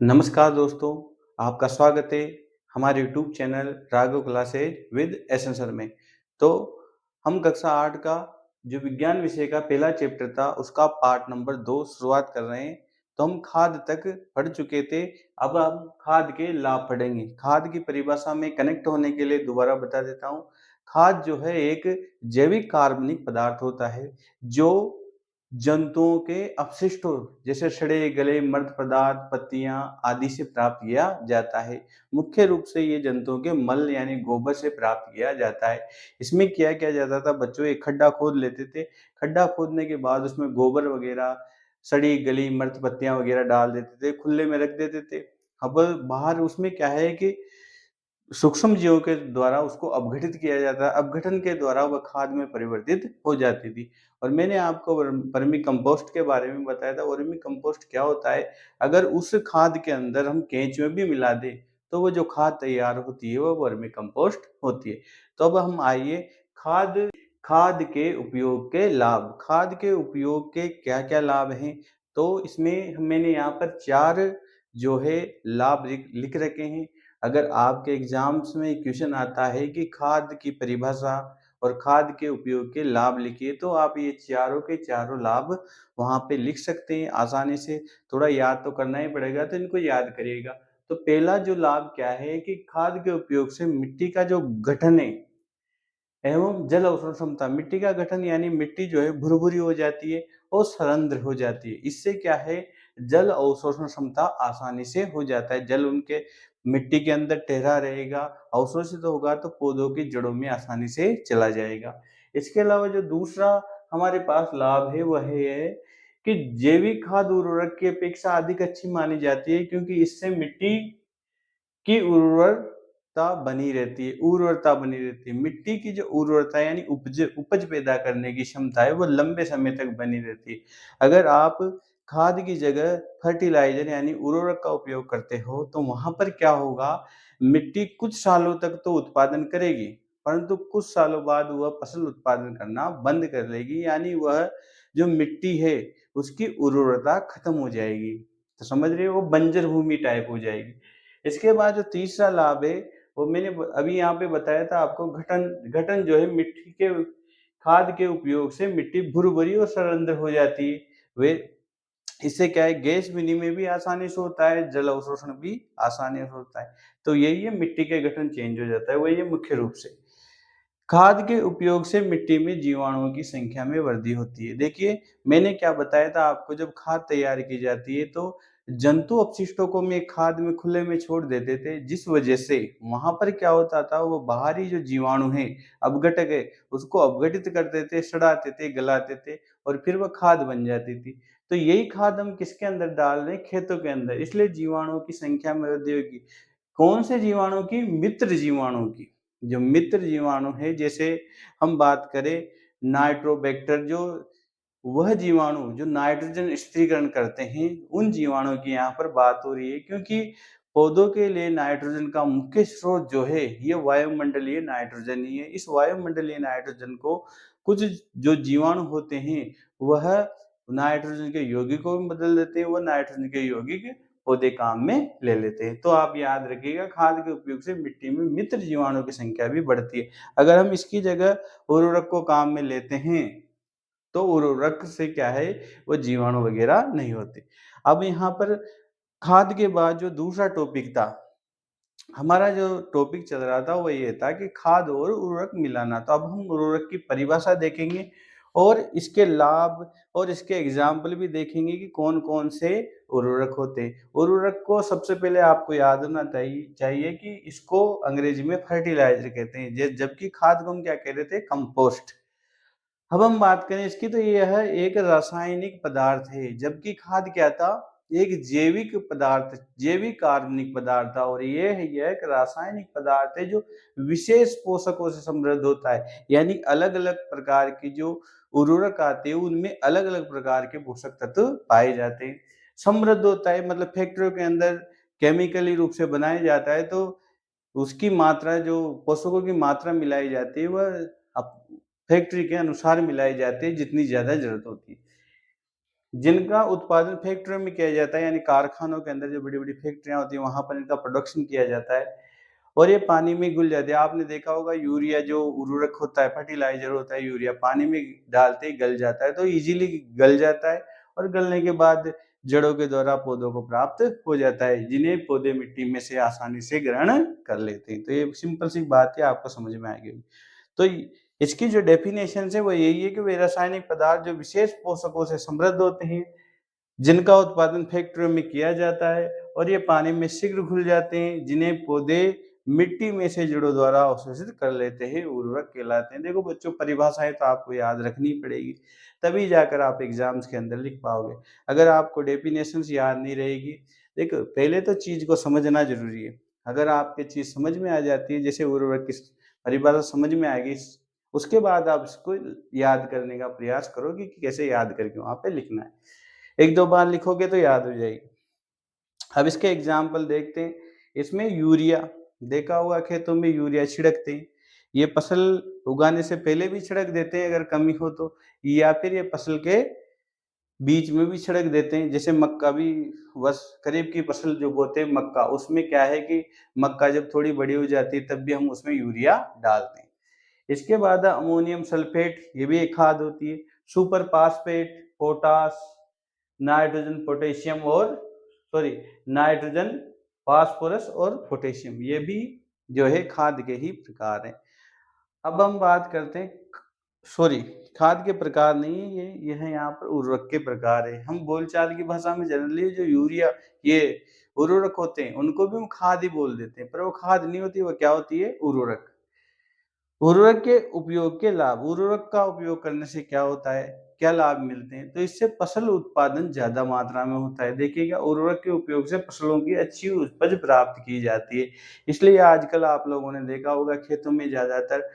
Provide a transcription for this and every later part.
नमस्कार दोस्तों, आपका स्वागत है हमारे YouTube channel Raghav classes with essence sir में। तो हम कक्षा 8 का जो विज्ञान विषय का पहला चैप्टर था उसका पार्ट नंबर 2 शुरुआत कर रहे हैं। तो हम खाद तक पढ़ चुके थे, अब हम खाद के लाभ पढ़ेंगे। खाद की परिभाषा में कनेक्ट होने के लिए दोबारा बता देता हूँ। खाद जो है एक जैविक कार्बनिक पदार्थ होता है जो जंतुओं के अपशिष्टों जैसे सड़े गले मृत पदार्थ, पत्तियां आदि से प्राप्त किया जाता है। मुख्य रूप से ये जंतुओं के मल यानी गोबर से प्राप्त किया जाता है। इसमें क्या किया जाता था बच्चों, एक खड्डा खोद लेते थे। खड्डा खोदने के बाद उसमें गोबर वगैरह, सड़ी गली मृत पत्तियां वगैरह डाल देते थे, खुले में रख देते थे। अब बाहर उसमें क्या है कि सूक्ष्म जीवों के द्वारा उसको अपघटित किया जाता है। अपघटन के द्वारा वह खाद में परिवर्तित हो जाती थी। और मैंने आपको वर्मी कंपोस्ट के बारे में बताया था। वर्मी कंपोस्ट क्या होता है, अगर उस खाद के अंदर हम केंचुए भी मिला दें तो वो जो खाद तैयार होती है वो वर्मी कंपोस्ट होती है। तो अब हम आइए खाद खाद के उपयोग के लाभ। खाद के उपयोग के क्या क्या लाभ हैं, तो इसमें मैंने यहाँ पर 4 जो है लाभ लिख रखे हैं। अगर आपके एग्जाम्स में क्वेश्चन आता है कि खाद की परिभाषा और खाद के उपयोग के लाभ लिखिए, तो आप ये चारों के चारों लाभ वहाँ पे लिख सकते हैं आसानी से। थोड़ा याद तो करना ही पड़ेगा, तो इनको याद करिएगा। तो पहला जो लाभ क्या है कि खाद के उपयोग से मिट्टी का जो गठन है एवं जल अवशोषण क्षमता, मिट्टी का गठन यानी मिट्टी जो है भुरभुरी हो जाती है और सरंध्र हो जाती है। इससे क्या है, जल अवशोषण क्षमता आसानी से हो जाता है। जल उनके मिट्टी के अंदर ठहरा रहेगा, अवशोषित होगा तो पौधों की जड़ों में आसानी से चला जाएगा। इसके अलावा जो दूसरा हमारे पास लाभ है वह ये है कि जैविक खाद उर्वरक की अपेक्षा अधिक अच्छी मानी जाती है, क्योंकि इससे मिट्टी की उर्वरता बनी रहती है। मिट्टी की जो उर्वरता यानी उपज पैदा करने की क्षमता है वो लंबे समय तक बनी रहती है। अगर आप खाद की जगह फर्टिलाइजर यानी उर्वरक का उपयोग करते हो तो वहाँ पर क्या होगा, मिट्टी कुछ सालों तक तो उत्पादन करेगी, परंतु कुछ सालों बाद वह फसल उत्पादन करना बंद कर देगी, यानी वह जो मिट्टी है उसकी उर्वरता खत्म हो जाएगी। तो समझ रहे हो, वो बंजर भूमि टाइप हो जाएगी। इसके बाद जो तीसरा लाभ है वो मैंने अभी यहाँ पे बताया था आपको, घटन घटन जो है मिट्टी के खाद के उपयोग से मिट्टी भुरभुरी और सरंध्र हो जाती है। वे इससे क्या है, गैस विनिमय भी आसानी से होता है, जल अवशोषण भी आसानी से होता है। तो यही है, मिट्टी के गठन चेंज हो जाता है, वही है मुख्य रूप से। खाद के उपयोग से मिट्टी में जीवाणुओं की संख्या में वृद्धि होती है। देखिए, मैंने क्या बताया था आपको, जब खाद तैयार की जाती है तो जंतु अपशिष्टों को में खाद में खुले में छोड़ देते थे, जिस वजह से वहां पर क्या होता था, वो बाहरी जो जीवाणु है, अपघटक है, उसको अपघटित करते थे, सड़ाते थे, गलाते थे और फिर वह खाद बन जाती थी। तो यही खाद हम किसके अंदर डाल रहे हैं, खेतों के अंदर, इसलिए जीवाणुओं की संख्या में वृद्धि होगी। कौन से जीवाणु की, मित्र जीवाणु की। जो मित्र जीवाणु है, जैसे हम बात करें नाइट्रोबैक्टर, जो वह जीवाणु जो नाइट्रोजन स्थिरीकरण करते हैं, उन जीवाणु की यहाँ पर बात हो रही है। क्योंकि पौधों के लिए नाइट्रोजन का मुख्य स्रोत जो है ये वायुमंडलीय नाइट्रोजन ही है। इस वायुमंडलीय नाइट्रोजन को कुछ जो जीवाणु होते हैं वह नाइट्रोजन के यौगिक को भी बदल देते हैं, वह नाइट्रोजन के यौगिक पौधे काम में ले लेते हैं। तो आप याद रखिएगा, खाद के उपयोग से मिट्टी में मित्र जीवाणु की संख्या भी बढ़ती है। अगर हम इसकी जगह उर्वरक को काम में लेते हैं तो उर्वरक से क्या है, वो जीवाणु वगैरह नहीं होते। अब यहाँ पर खाद के बाद जो दूसरा टॉपिक था, हमारा जो टॉपिक चल रहा था वो ये था कि खाद और उर्वरक मिलाना। तो अब हम उर्वरक की परिभाषा देखेंगे और इसके लाभ और इसके एग्जाम्पल भी देखेंगे कि कौन कौन से उर्वरक होते हैं। उर्वरक को सबसे पहले आपको याद होना चाहिए कि इसको अंग्रेजी में फर्टिलाइजर कहते हैं, जबकि खाद को हम क्या कह रहे थे, कंपोस्ट। अब हम बात करें इसकी, तो यह एक रासायनिक पदार्थ है, जबकि खाद क्या था, एक जैविक पदार्थ, जैविक कार्बनिक पदार्थ था। और यह एक रासायनिक पदार्थ है जो विशेष पोषकों से समृद्ध होता है। यानी अलग अलग प्रकार की जो उर्वरक आते हैं उनमें अलग अलग प्रकार के पोषक तत्व पाए जाते हैं। समृद्ध होता है मतलब फैक्ट्रियों के अंदर केमिकली रूप से बनाया जाता है, तो उसकी मात्रा, जो पोषकों की मात्रा मिलाई जाती है वह फैक्ट्री के अनुसार मिलाई जाती है, जितनी ज़्यादा ज़रूरत होती है। जिनका उत्पादन फैक्ट्रियों में किया जाता है, यानी कारखानों के अंदर जो बड़ी-बड़ी फैक्ट्रियाँ होती हैं, वहाँ पर इनका प्रोडक्शन किया जाता है और ये पानी में घुल जाते हैं। आपने देखा होगा यूरिया जो उर्वरक होता है, फर्टिलाइज़र होता है यूरिया, पानी में डालते ही गल जाता है, तो ईज़िली गल जाता है और गलने के बाद जड़ों के द्वारा पौधों को प्राप्त हो जाता है, जिन्हें पौधे मिट्टी में से आसानी से ग्रहण कर लेते हैं। तो ये सिंपल सी बात है, आपको समझ में आएगी। तो इसकी जो डेफिनेशंस है वो यही है कि वे रासायनिक पदार्थ जो विशेष पोषकों से समृद्ध होते हैं, जिनका उत्पादन फैक्ट्रियों में किया जाता है और ये पानी में शीघ्र घुल जाते हैं, जिन्हें पौधे मिट्टी में से जड़ों द्वारा अवशोषित कर लेते हैं, उर्वरक कहलाते हैं। देखो बच्चों, परिभाषाएं तो आपको याद रखनी पड़ेगी, तभी जाकर आप एग्जाम्स के अंदर लिख पाओगे। अगर आपको डेफिनेशंस याद नहीं रहेगी, देखो पहले तो चीज को समझना जरूरी है। अगर आपकी चीज समझ में आ जाती है, जैसे उर्वरक की परिभाषा समझ में आएगी, उसके बाद आप इसको याद करने का प्रयास करोगे कि कैसे याद करके वहां पे लिखना है। एक दो बार लिखोगे तो याद हो जाएगी। अब इसके एग्जाम्पल देखते हैं। इसमें यूरिया देखा होगा, खेतों में यूरिया छिड़कते हैं। ये फसल उगाने से पहले भी छिड़क देते हैं अगर कमी हो तो, या फिर ये फसल के बीच में भी छिड़क देते हैं। जैसे मक्का भी, बस खरीफ की फसल जो बोते हैं मक्का, उसमें क्या है कि मक्का जब थोड़ी बड़ी हो जाती है तब भी हम उसमें यूरिया डालते हैं। इसके बाद अमोनियम सल्फेट, ये भी एक खाद होती है। Super phosphate, potash, nitrogen, potassium और सॉरी नाइट्रोजन, फास्फोरस और पोटेशियम, ये भी जो है खाद के ही प्रकार हैं। अब हम बात करते हैं, सॉरी खाद के प्रकार नहीं है ये है यहाँ पर उर्वरक के प्रकार है। हम बोलचाल की भाषा में जनरली जो यूरिया, ये उर्वरक होते हैं, उनको भी हम खाद ही बोल देते हैं, पर वो खाद नहीं होती, वो क्या होती है, उर्वरक। उर्वरक के उपयोग के लाभ, उर्वरक का उपयोग करने से क्या होता है, क्या लाभ मिलते हैं, तो इससे फसल उत्पादन ज्यादा मात्रा में होता है। देखिएगा, उर्वरक के उपयोग से फसलों की अच्छी उपज प्राप्त की जाती है। इसलिए आजकल आप लोगों ने देखा होगा खेतों में ज्यादातर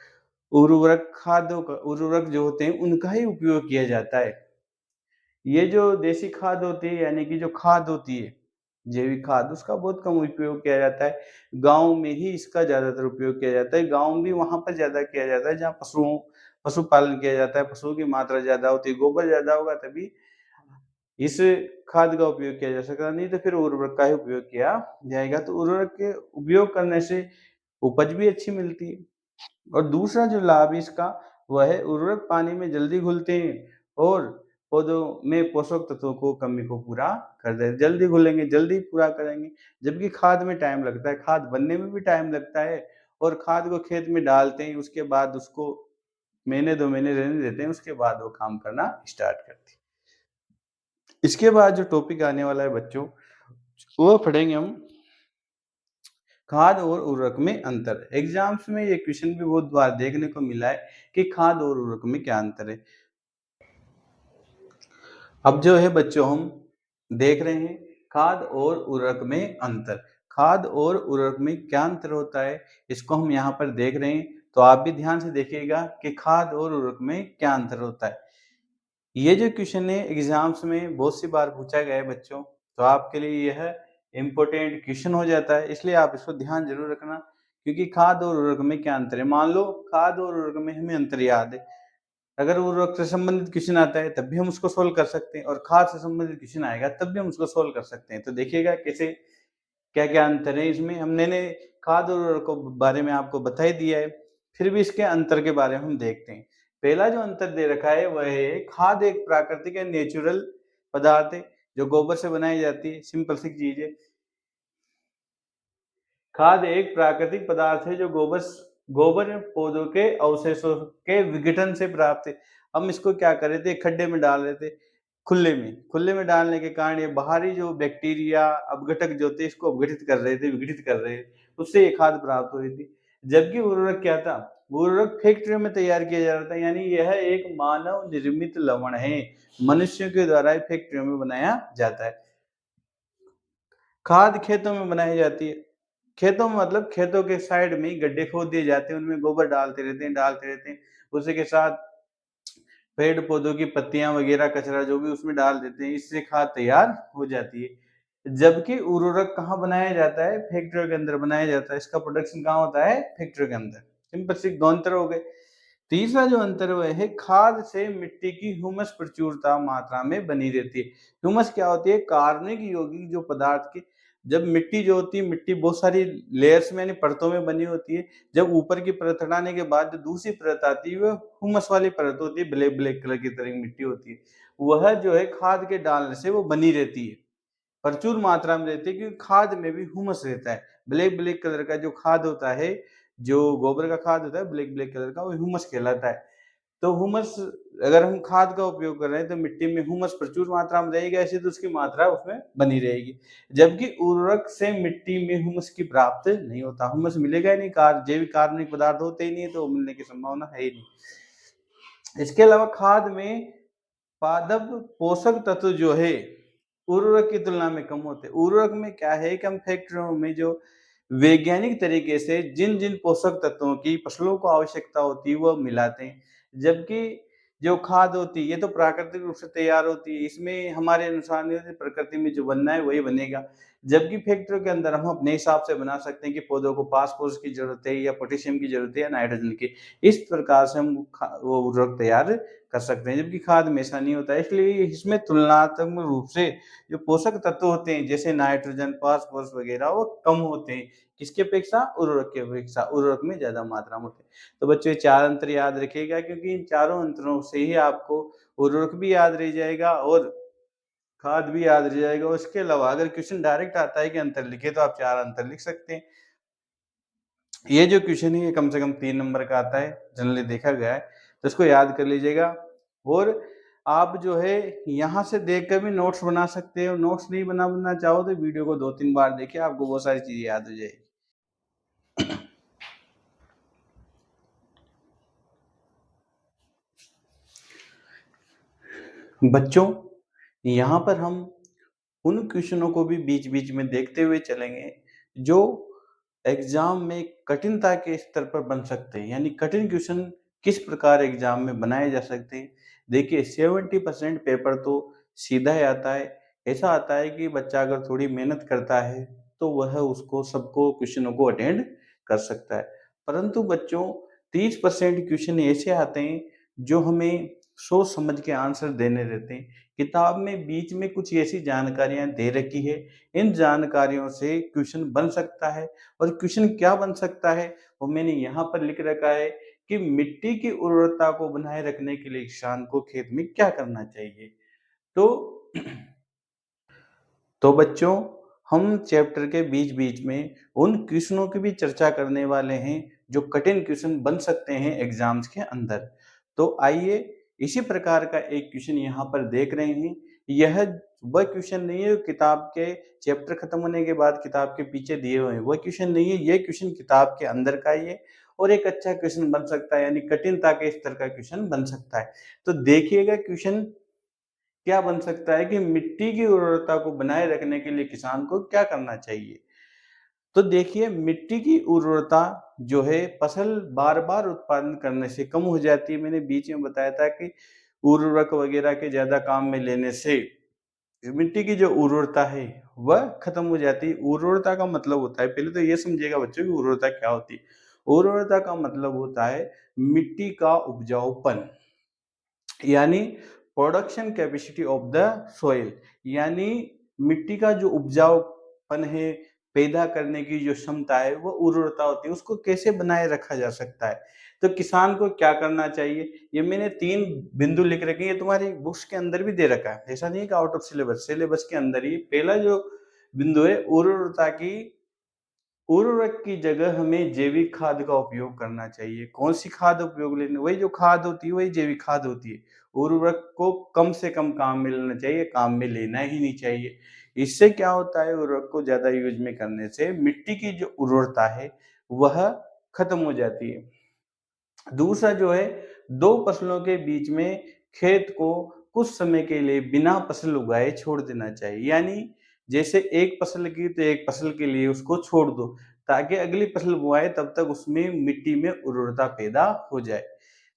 उर्वरक खादों का, उर्वरक जो होते हैं उनका ही उपयोग किया जाता है। ये जो देसी खाद होती है, यानी कि जो खाद होती है जैविक खाद, उसका बहुत कम उपयोग किया जाता है। गाँव में ही इसका ज़्यादातर उपयोग किया जाता है। गाँव भी वहाँ पर ज़्यादा किया जाता है जहाँ पशुपालन किया जाता है, पशुओं की मात्रा ज़्यादा होती है, गोबर ज़्यादा होगा तभी इस खाद का उपयोग किया जा सकता है, नहीं तो फिर उर्वरक का ही उपयोग किया जाएगा। तो उर्वरक के उपयोग करने से उपज भी अच्छी मिलती है। और दूसरा जो लाभ है इसका, वह है उर्वरक पानी में जल्दी घुलते हैं और पौधों में पोषक तत्वों को कमी को पूरा कर देते हैं। जल्दी घुलेंगे, जल्दी पूरा करेंगे, जबकि खाद में टाइम लगता है, खाद बनने में भी टाइम लगता है। और खाद को खेत में डालते हैं, उसके बाद उसको महीने 2 महीने रहने देते हैं, उसके बाद वो काम करना स्टार्ट करती है। इसके बाद जो टॉपिक आने वाला है बच्चों, वो पढ़ेंगे हम खाद और उर्वरक में अंतर। एग्जाम्स में ये क्वेश्चन भी बहुत बार देखने को मिला है कि खाद और उर्वरक में क्या अंतर है। अब जो है बच्चों, हम देख रहे हैं खाद और उर्वरक में अंतर। खाद और उर्वरक में क्या अंतर होता है, इसको हम यहाँ पर देख रहे हैं। तो आप भी ध्यान से देखिएगा कि खाद और उर्वरक में क्या अंतर होता है। ये जो क्वेश्चन है एग्जाम्स में बहुत सी बार पूछा गया है बच्चों, तो आपके लिए यह इम्पोर्टेंट क्वेश्चन हो जाता है, इसलिए आप इसको ध्यान जरूर रखना। क्योंकि खाद और उर्वरक में क्या अंतर है, मान लो खाद और उर्वरक में हमें अंतर याद है, अगर उर्वरक से संबंधित क्वेश्चन आता है तब भी हम उसको सोल्व कर सकते हैं, और खाद से संबंधित क्वेश्चन आएगा तब भी हम उसको सोल्व कर सकते हैं। तो देखिएगा कैसे क्या क्या अंतर है इसमें। हमने ने खाद और उर्वरक के बारे में आपको बता ही दिया है, फिर भी इसके अंतर के बारे में हम देखते हैं। पहला जो अंतर दे रखा है वह है, खाद एक प्राकृतिक या नेचुरल पदार्थ है जो गोबर से बनाई जाती है। सिंपल सी चीज है, खाद एक प्राकृतिक पदार्थ है जो गोबर में पौधों के अवशेषों के विघटन से प्राप्त है। हम इसको क्या कर रहे थे, खड्डे में डाल रहे थे, खुले में डालने के कारण ये बाहरी जो बैक्टीरिया अपघटक जो थे इसको अपघटित कर रहे थे, विघटित कर रहे थे, उससे ये खाद प्राप्त हो रही थी। जबकि उर्वरक क्या था, उर्वरक फैक्ट्रियों में तैयार किया जा रहा था, यानी यह एक मानव निर्मित लवण है, मनुष्यों के द्वारा फैक्ट्रियों में बनाया जाता है। खाद खेतों में बनाई जाती है, खेतों में मतलब खेतों के साइड में गड्ढे खोद दिए जाते हैं, उनमें गोबर डालते रहते हैं, उसी के साथ पेड़ पौधों की पत्तियां वगैरह कचरा जो भी उसमें डाल देते हैं, इससे खाद तैयार हो जाती है। जबकि उर्वरक कहाँ बनाया जाता है, फैक्ट्रियों के अंदर बनाया जाता है, इसका प्रोडक्शन कहाँ होता है, फैक्ट्रियों के अंदर। सिंपल सी दो अंतर हो गए। तीसरा जो अंतर वह है खाद से मिट्टी की ह्यूमस प्रचुरता मात्रा में बनी रहती है। ह्यूमस क्या होती है? कार्बनिक यौगिक जो पदार्थ की जब मिट्टी जो होती है, मिट्टी बहुत सारी लेयर्स में यानी परतों में बनी होती है। जब ऊपर की परत हटाने के बाद जो दूसरी परत आती है, वह ह्यूमस वाली परत होती है, ब्लैक ब्लैक कलर की तरह की मिट्टी होती है। वह जो है खाद के डालने से वो बनी रहती है। प्रचुर मात्रा में रहती है क्योंकि खाद में भी हुमस रहता है। ब्लैक ब्लैक कलर का जो खाद होता है, जो गोबर का खाद होता है ब्लैक ब्लैक कलर का, वो हुमस कहलाता है। तो हुमस अगर हम खाद का उपयोग कर रहे हैं तो मिट्टी में हुमस प्रचुर मात्रा में रहेगी, ऐसे तो उसकी मात्रा उसमें बनी रहेगी। जबकि उर्वरक से मिट्टी में हुमस की प्राप्त नहीं होता, हुमस मिलेगा ही नहीं, जैविक कार्बनिक पदार्थ होते ही नहीं, तो मिलने की संभावना है ही नहीं। इसके अलावा खाद में पादप पोषक तत्व जो है उर्वरक की तुलना में कम होते हैं। उर्वरक में क्या है कि हम फैक्ट्रियों में जो वैज्ञानिक तरीके से जिन जिन पोषक तत्वों की फसलों को आवश्यकता होती है वह मिलाते हैं, जबकि जो खाद होती है ये तो प्राकृतिक रूप से तैयार होती है, इसमें हमारे अनुसार नहीं होती, प्रकृति में जो बनना है वही बनेगा। जबकि फैक्ट्रियों के अंदर हम अपने हिसाब से बना सकते हैं कि पौधों को फास्फोरस की जरूरत है या पोटेशियम की जरूरत है या नाइट्रोजन की, इस प्रकार से हम वो उर्वरक तैयार कर सकते हैं, जबकि खाद में ऐसा नहीं होता है। इसलिए इसमें तुलनात्मक रूप से जो पोषक तत्व होते हैं जैसे नाइट्रोजन, फास्फोरस वगैरह वो कम होते हैं। किसकी अपेक्षा? उर्वरक की अपेक्षा। उर्वरक में ज़्यादा मात्रा में होते हैं। तो बच्चों ये 4 अंतर याद रखिएगा क्योंकि इन चारों अंतरों से ही आपको उर्वरक भी याद रह जाएगा और खाद भी याद रह जाएगा। और इसके अलावा अगर क्वेश्चन डायरेक्ट आता है कि अंतर लिखिए तो आप 4 अंतर लिख सकते हैं। ये जो क्वेश्चन है ये कम से कम 3 नंबर का आता है, जनरली देखा गया है, तो इसको याद कर लीजिएगा। और आप जो है यहाँ से देखकर भी नोट्स बना सकते हो, नोट्स नहीं बनाना चाहो तो वीडियो को 2-3 बार देखिए, आपको बहुत सारी चीज़ें याद हो जाएगी। बच्चों, यहाँ पर हम उन क्वेश्चनों को भी बीच-बीच में देखते हुए चलेंगे, जो एग्ज़ाम में कठिनता के स्तर पर बन सकते हैं, यानी कठिन क्वेश्चन किस प्रकार एग्ज़ाम में बनाए जा सकते हैं। देखिए 70% पेपर तो सीधा ही आता है। ऐसा आता है कि बच्चा अगर थोड़ी मेहनत करता है, तो वह उसको सबको क्वेश्चनों को अटेंड कर सकता है। परंतु बच्चों 30% क्वेश्चन ऐसे आते हैं, जो हमें सोच समझ के आंसर देने रहते हैं। किताब में बीच में कुछ ऐसी जानकारियाँ दे रखी है, इन जानकारियों से क्वेश्चन बन सकता है। और क्वेश्चन क्या बन सकता है, वो मैंने यहाँ पर लिख रखा है कि मिट्टी की उर्वरता को बनाए रखने के लिए किसान को खेत में क्या करना चाहिए। तो तो बच्चों हम चैप्टर के बीच-बीच में उन क्वेश्चनों की भी चर्चा करने वाले हैं, जो कठिन क्वेश्चन बन सकते हैं एग्ज़ाम्स के अंदर। तो आइए इसी प्रकार का एक क्वेश्चन यहाँ पर देख रहे हैं। यह वह क्वेश्चन नहीं है जो किताब के चैप्टर खत्म होने के बाद किताब के पीछे दिए हुए हैं, वह क्वेश्चन नहीं है, ये क्वेश्चन किताब के अंदर का ही है और एक अच्छा क्वेश्चन बन सकता है, यानी कठिनता के स्तर का क्वेश्चन बन सकता है। तो देखिएगा क्वेश्चन क्या बन सकता है कि मिट्टी की उर्वरता को बनाए रखने के लिए किसान को क्या करना चाहिए? तो देखिए मिट्टी की उर्वरता जो है फसल बार-बार उत्पादन करने से कम हो जाती है। मैंने बीच में बताया था कि उर्वरक वगैरह के ज़्यादा काम में लेने से मिट्टी की जो उर्वरता है वह खत्म हो जाती है। उर्वरता का मतलब होता है, पहले तो ये समझिएगा बच्चों कि उर्वरता क्या होती है? उर्वरता का मतलब होता है मिट्टी का उपजाऊपन। यानी production capacity of the soil, यानी मिट्टी का जो उपजाऊपन है, पैदा करने की जो क्षमता है, वो उर्वरता होती है, उसको कैसे बनाए रखा जा सकता है। तो किसान को क्या करना चाहिए, ये मैंने 3 बिंदु लिख रखे हैं, ये तुम्हारी बुक्स के अंदर भी दे रखा है, ऐसा नहीं है कि आउट ऑफ सिलेबस, सिलेबस के अंदर ही पहला जो बिंदु है उर्वरता की, उर्वरक की जगह हमें जैविक खाद का उपयोग करना चाहिए। कौन-सी खाद उपयोग लेनी? वही जो खाद होती है, वही जैविक खाद होती है। उर्वरक को कम से कम काम में लेना चाहिए, काम में लेना ही नहीं चाहिए। इससे क्या होता है, उर्वरक को ज़्यादा यूज़ में करने से मिट्टी की जो उर्वरता है, वह खत्म हो जाती है। दूसरा जो है 2 फसलों के बीच में खेत को कुछ समय के लिए बिना फसल उगाए छोड़ देना चाहिए। यानी जैसे एक फसल की तो एक फसल के लिए उसको छोड़ दो, ताकि अगली फसल बुआए तब तक उसमें मिट्टी में उर्वरता पैदा हो जाए।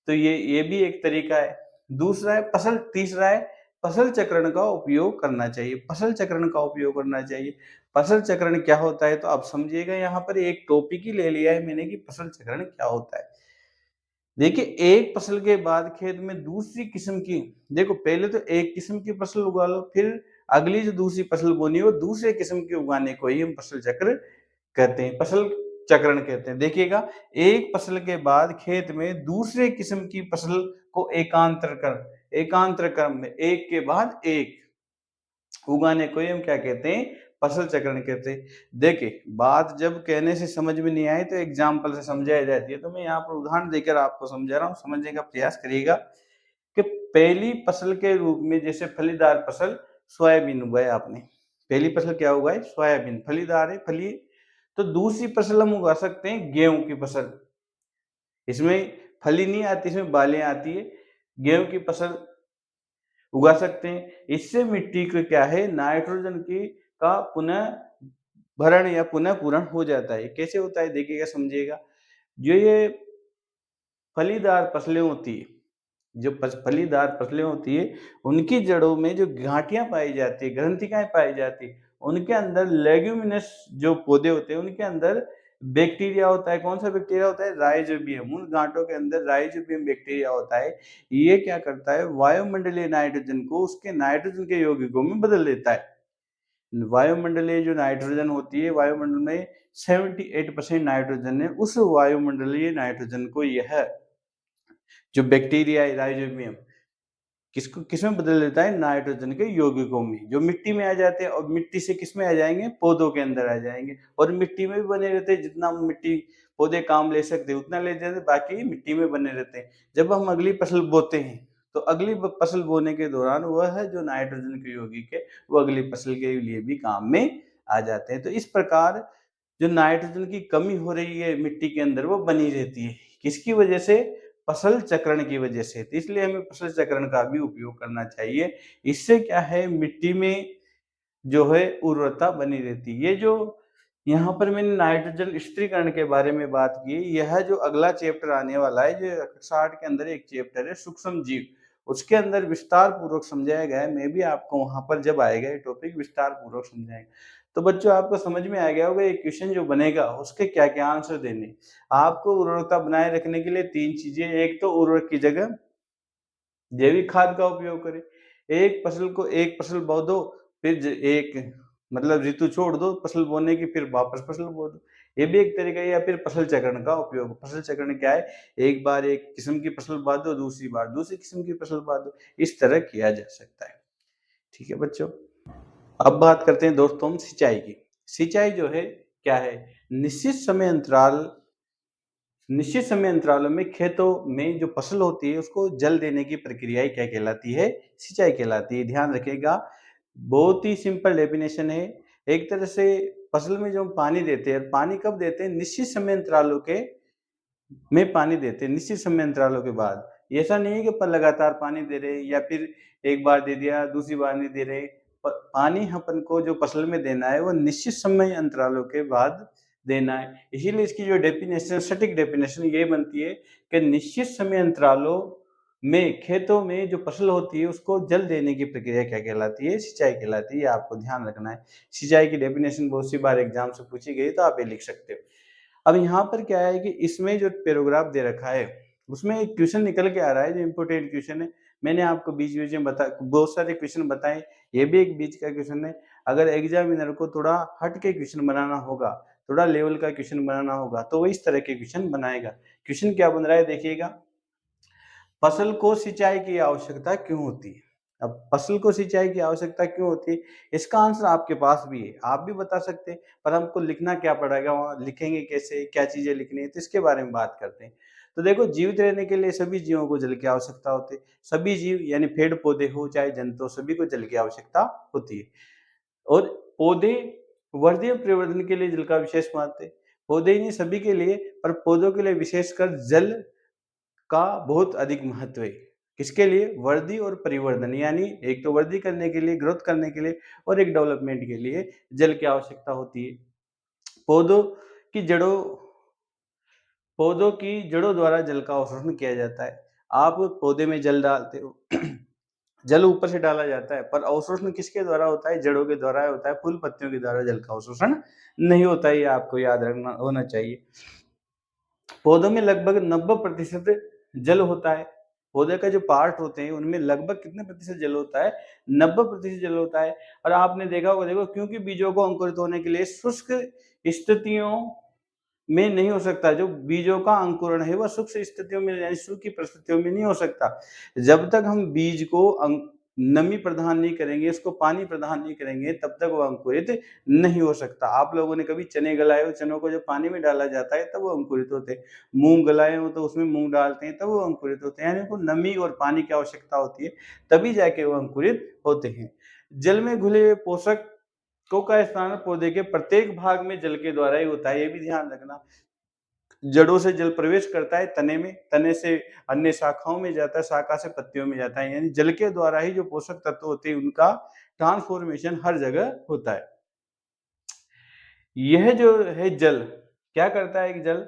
तो ये भी एक तरीका है। दूसरा है फसल तीसरा है फसल चक्रण का उपयोग करना चाहिए। फसल चक्रण का उपयोग करना चाहिए। फसल चक्रण क्या होता है, तो आप समझिएगा, यहाँ पर एक टॉपिक ही ले लिया है मैंने कि फसल चक्रण क्या होता है। देखिए, एक फसल के बाद खेत में दूसरी किस्म की, देखो पहले तो एक किस्म की फसल उगा लो, फिर अगली जो दूसरी फसल बोनी है वो दूसरे किस्म की उगाने को ही हम फसल चक्र कहते हैं, फसल चक्रण कहते हैं। देखिएगा, एक फसल के बाद खेत में दूसरे किस्म की फसल को एकांतर क्रम में एक के बाद एक उगाने को ही हम क्या कहते हैं? फसल चक्रण कहते हैं। देखिए, बात जब कहने से समझ में नहीं आई तो एग्ज़ाम्पल से समझाई जाती है। तो मैं यहाँ पर उदाहरण देकर आपको समझा रहा हूँ, समझने का प्रयास करिएगा कि पहली फसल के रूप में जैसे फलीदार फसल सोयाबीन उगाया आपने। पहली फसल क्या उगाई? सोयाबीन, फलीदार है, फली। तो दूसरी फसल हम उगा सकते हैं गेहूँ की फसल। इसमें फली नहीं आती, इसमें बालें आती है। गेहूँ की फसल उगा सकते हैं। इससे मिट्टी को क्या है, नाइट्रोजन की का पुनः भरण या पुनः पूरण हो जाता है। कैसे होता है देखिएगा, समझिएगा। जो ये फलीदार फसलें होती है, जो फलीदार फसलें होती है, उनकी जड़ों में जो गांठियां पाई जाती है, ग्रंथिकाएं पाई जाती है, उनके अंदर लेग्यूमिनस जो पौधे होते हैं उनके अंदर बैक्टीरिया होता है। कौन सा बैक्टीरिया होता है? राइजोबियम। उन गांठों के अंदर राइजोबियम बैक्टीरिया होता है। ये क्या करता है? वायुमंडलीय नाइट्रोजन को उसके नाइट्रोजन के यौगिकों में बदल देता है। वायुमंडलीय जो नाइट्रोजन होती है, वायुमंडल में 78% नाइट्रोजन है। उस वायुमंडलीय नाइट्रोजन को यह जो बैक्टीरिया है राइजोबियम किसको किसमें बदल देता है? नाइट्रोजन के यौगिकों में, जो मिट्टी में आ जाते हैं। और मिट्टी से किसमें आ जाएंगे? पौधों के अंदर आ जाएंगे। और मिट्टी में भी बने रहते हैं, जितना मिट्टी पौधे काम ले सकते हैं उतना ले जाते हैं, बाकी मिट्टी में बने रहते हैं। जब हम अगली फसल बोते हैं तो अगली फसल बोने के दौरान वह जो नाइट्रोजन के यौगिक है वो अगली फसल के लिए भी काम में आ जाते हैं। तो इस प्रकार जो नाइट्रोजन की कमी हो रही है मिट्टी के अंदर वो बनी रहती है। किसकी वजह से? फसल चक्रण की वजह से। तो इसलिए हमें फसल चक्रण का भी उपयोग करना चाहिए। इससे क्या है, मिट्टी में जो है उर्वरता बनी रहती है। ये जो यहाँ पर मैंने नाइट्रोजन स्थिरीकरण के बारे में बात की, यह जो अगला चैप्टर आने वाला है, जो 60 के अंदर एक चैप्टर है सूक्ष्म जीव, उसके अंदर विस्तार पूर्वक समझाया गया है। मैं भी आपको वहां पर जब आएगा ये टॉपिक विस्तार पूर्वक समझाएंगे। तो बच्चों, आपको समझ में आ गया होगा ये क्वेश्चन जो बनेगा उसके क्या क्या आंसर देने। आपको उर्वरता बनाए रखने के लिए 3 चीजें, एक तो उर्वरक की जगह जैविक खाद का उपयोग करें। एक फसल बो दो, फिर एक मतलब ऋतु छोड़ दो फसल बोने की, फिर वापस फसल बो दो। ये भी एक तरीका है। या फिर फसल चक्रण का उपयोग। फसल चक्रण क्या है? एक बार एक किस्म की फसल बो दो, दूसरी बार दूसरी किस्म की फसल बो दो। इस तरह किया जा सकता है। ठीक है बच्चों, अब बात करते हैं दोस्तों हम सिंचाई की। सिंचाई जो है क्या है? निश्चित समय अंतरालों में खेतों में जो फसल होती है उसको जल देने की प्रक्रिया क्या कहलाती है? सिंचाई कहलाती है। ध्यान रखिएगा, बहुत ही सिंपल डेफिनेशन है। एक तरह से फसल में जो हम पानी देते हैं, पानी कब देते हैं? निश्चित समय अंतरालों के में पानी देते हैं, निश्चित समय अंतरालों के बाद। ऐसा नहीं है कि अपन लगातार पानी दे रहे हैं या फिर एक बार दे दिया दूसरी बार नहीं दे रहे। पानी अपन को जो फसल में देना है वो निश्चित समय अंतरालों के बाद देना है। इसीलिए इसकी जो डेफिनेशन, सटीक डेफिनेशन ये बनती है कि निश्चित समय अंतरालों में खेतों में जो फसल होती है उसको जल देने की प्रक्रिया क्या कहलाती है? सिंचाई कहलाती है। ये आपको ध्यान रखना है। सिंचाई की डेफिनेशन बहुत सी बार एग्जाम से पूछी गई, तो आप ये लिख सकते हो। अब यहाँ पर क्या है कि इसमें जो पैराग्राफ दे रखा है उसमें एक क्वेश्चन निकल के आ रहा है जो इम्पोर्टेंट क्वेश्चन है। मैंने आपको बीच बीच में बहुत सारे क्वेश्चन बताए, ये भी एक बीच का क्वेश्चन है। अगर एग्जामिनर को थोड़ा हट के क्वेश्चन बनाना होगा, थोड़ा लेवल का क्वेश्चन बनाना होगा, तो वो इस तरह के क्वेश्चन बनाएगा। क्वेश्चन क्या बन रहा है देखिएगा, फसल को सिंचाई की आवश्यकता क्यों होती है? अब फसल को सिंचाई की आवश्यकता क्यों होती है, इसका आंसर आपके पास भी है, आप भी बता सकते हैं। पर हमको लिखना क्या पड़ेगा, वहां लिखेंगे कैसे, क्या चीजें लिखनी है, तो इसके बारे में बात करते हैं। तो देखो, जीवित रहने के लिए सभी जीवों को जल की आवश्यकता होती है। सभी जीव यानी पेड़ पौधे हो चाहे जंतु, सभी को जल की आवश्यकता होती है। और पौधे वर्धन प्रवर्धन के लिए जल का विशेष महत्व है। पौधे ही नहीं, सभी के लिए, पर पौधों के लिए विशेषकर जल का बहुत अधिक महत्व है। किसके लिए? वृद्धि और परिवर्धन, यानी एक तो वृद्धि करने के लिए, ग्रोथ करने के लिए, और एक डेवलपमेंट के लिए जल की आवश्यकता होती है। पौधों की जड़ों पौधों की जड़ों द्वारा जल का अवशोषण किया जाता है। आप पौधे में जल डालते हो जल ऊपर से डाला जाता है, पर अवशोषण किसके द्वारा होता है? जड़ों के द्वारा होता है। फूल पत्तियों के द्वारा जल का अवशोषण नहीं होता है। ये आपको याद रखना होना चाहिए। पौधों में लगभग 90% जल होता है। पौधे का जो पार्ट होते हैं उनमें लगभग कितने प्रतिशत जल होता है? 90% जल होता है। और आपने देखा होगा, देखो क्योंकि बीजों को अंकुरित होने के लिए शुष्क स्थितियों में नहीं हो सकता। जो बीजों का अंकुरण है वह शुष्क स्थितियों में यानी सूखी परिस्थितियों में नहीं हो सकता। जब तक हम बीज को नमी प्रदान नहीं करेंगे, उसको पानी प्रदान नहीं करेंगे, तब तक वो अंकुरित नहीं हो सकता। आप लोगों ने कभी चने गलाए हो, चनों को जब पानी में डाला जाता है तब वो अंकुरित होते हैं। मूँग गलाए हो तो उसमें मूँग डालते हैं तब वो अंकुरित होते हैं। यानी उनको नमी और पानी की आवश्यकता होती है, तभी जाके वो अंकुरित होते हैं। जल में घुले हुए पोषकों का स्थान पौधे के प्रत्येक भाग में जल के द्वारा ही होता है, ये भी ध्यान रखना। जड़ों से जल प्रवेश करता है तने में, तने से अन्य शाखाओं में जाता है, शाखा से पत्तियों में जाता है। यानी जल के द्वारा ही जो पोषक तत्व होते हैं उनका ट्रांसफॉर्मेशन हर जगह होता है। यह जो है जल क्या करता है कि जल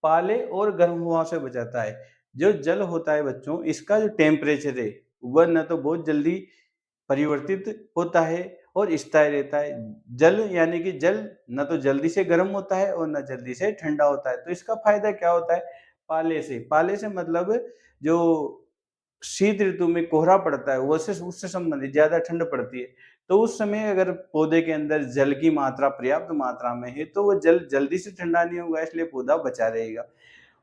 पाले और गर्म हवा से बचाता है। जो जल होता है बच्चों, इसका जो टेम्परेचर है वह न तो बहुत जल्दी परिवर्तित होता है और स्थायी रहता है। जल यानी कि जल न तो जल्दी से गर्म होता है और न जल्दी से ठंडा होता है। तो इसका फायदा क्या होता है? पाले से मतलब जो शीत ऋतु में कोहरा पड़ता है वैसे उससे संबंधित ज़्यादा ठंड पड़ती है, तो उस समय अगर पौधे के अंदर जल की मात्रा पर्याप्त मात्रा में है तो वो जल जल्दी से ठंडा नहीं होगा, इसलिए पौधा बचा रहेगा।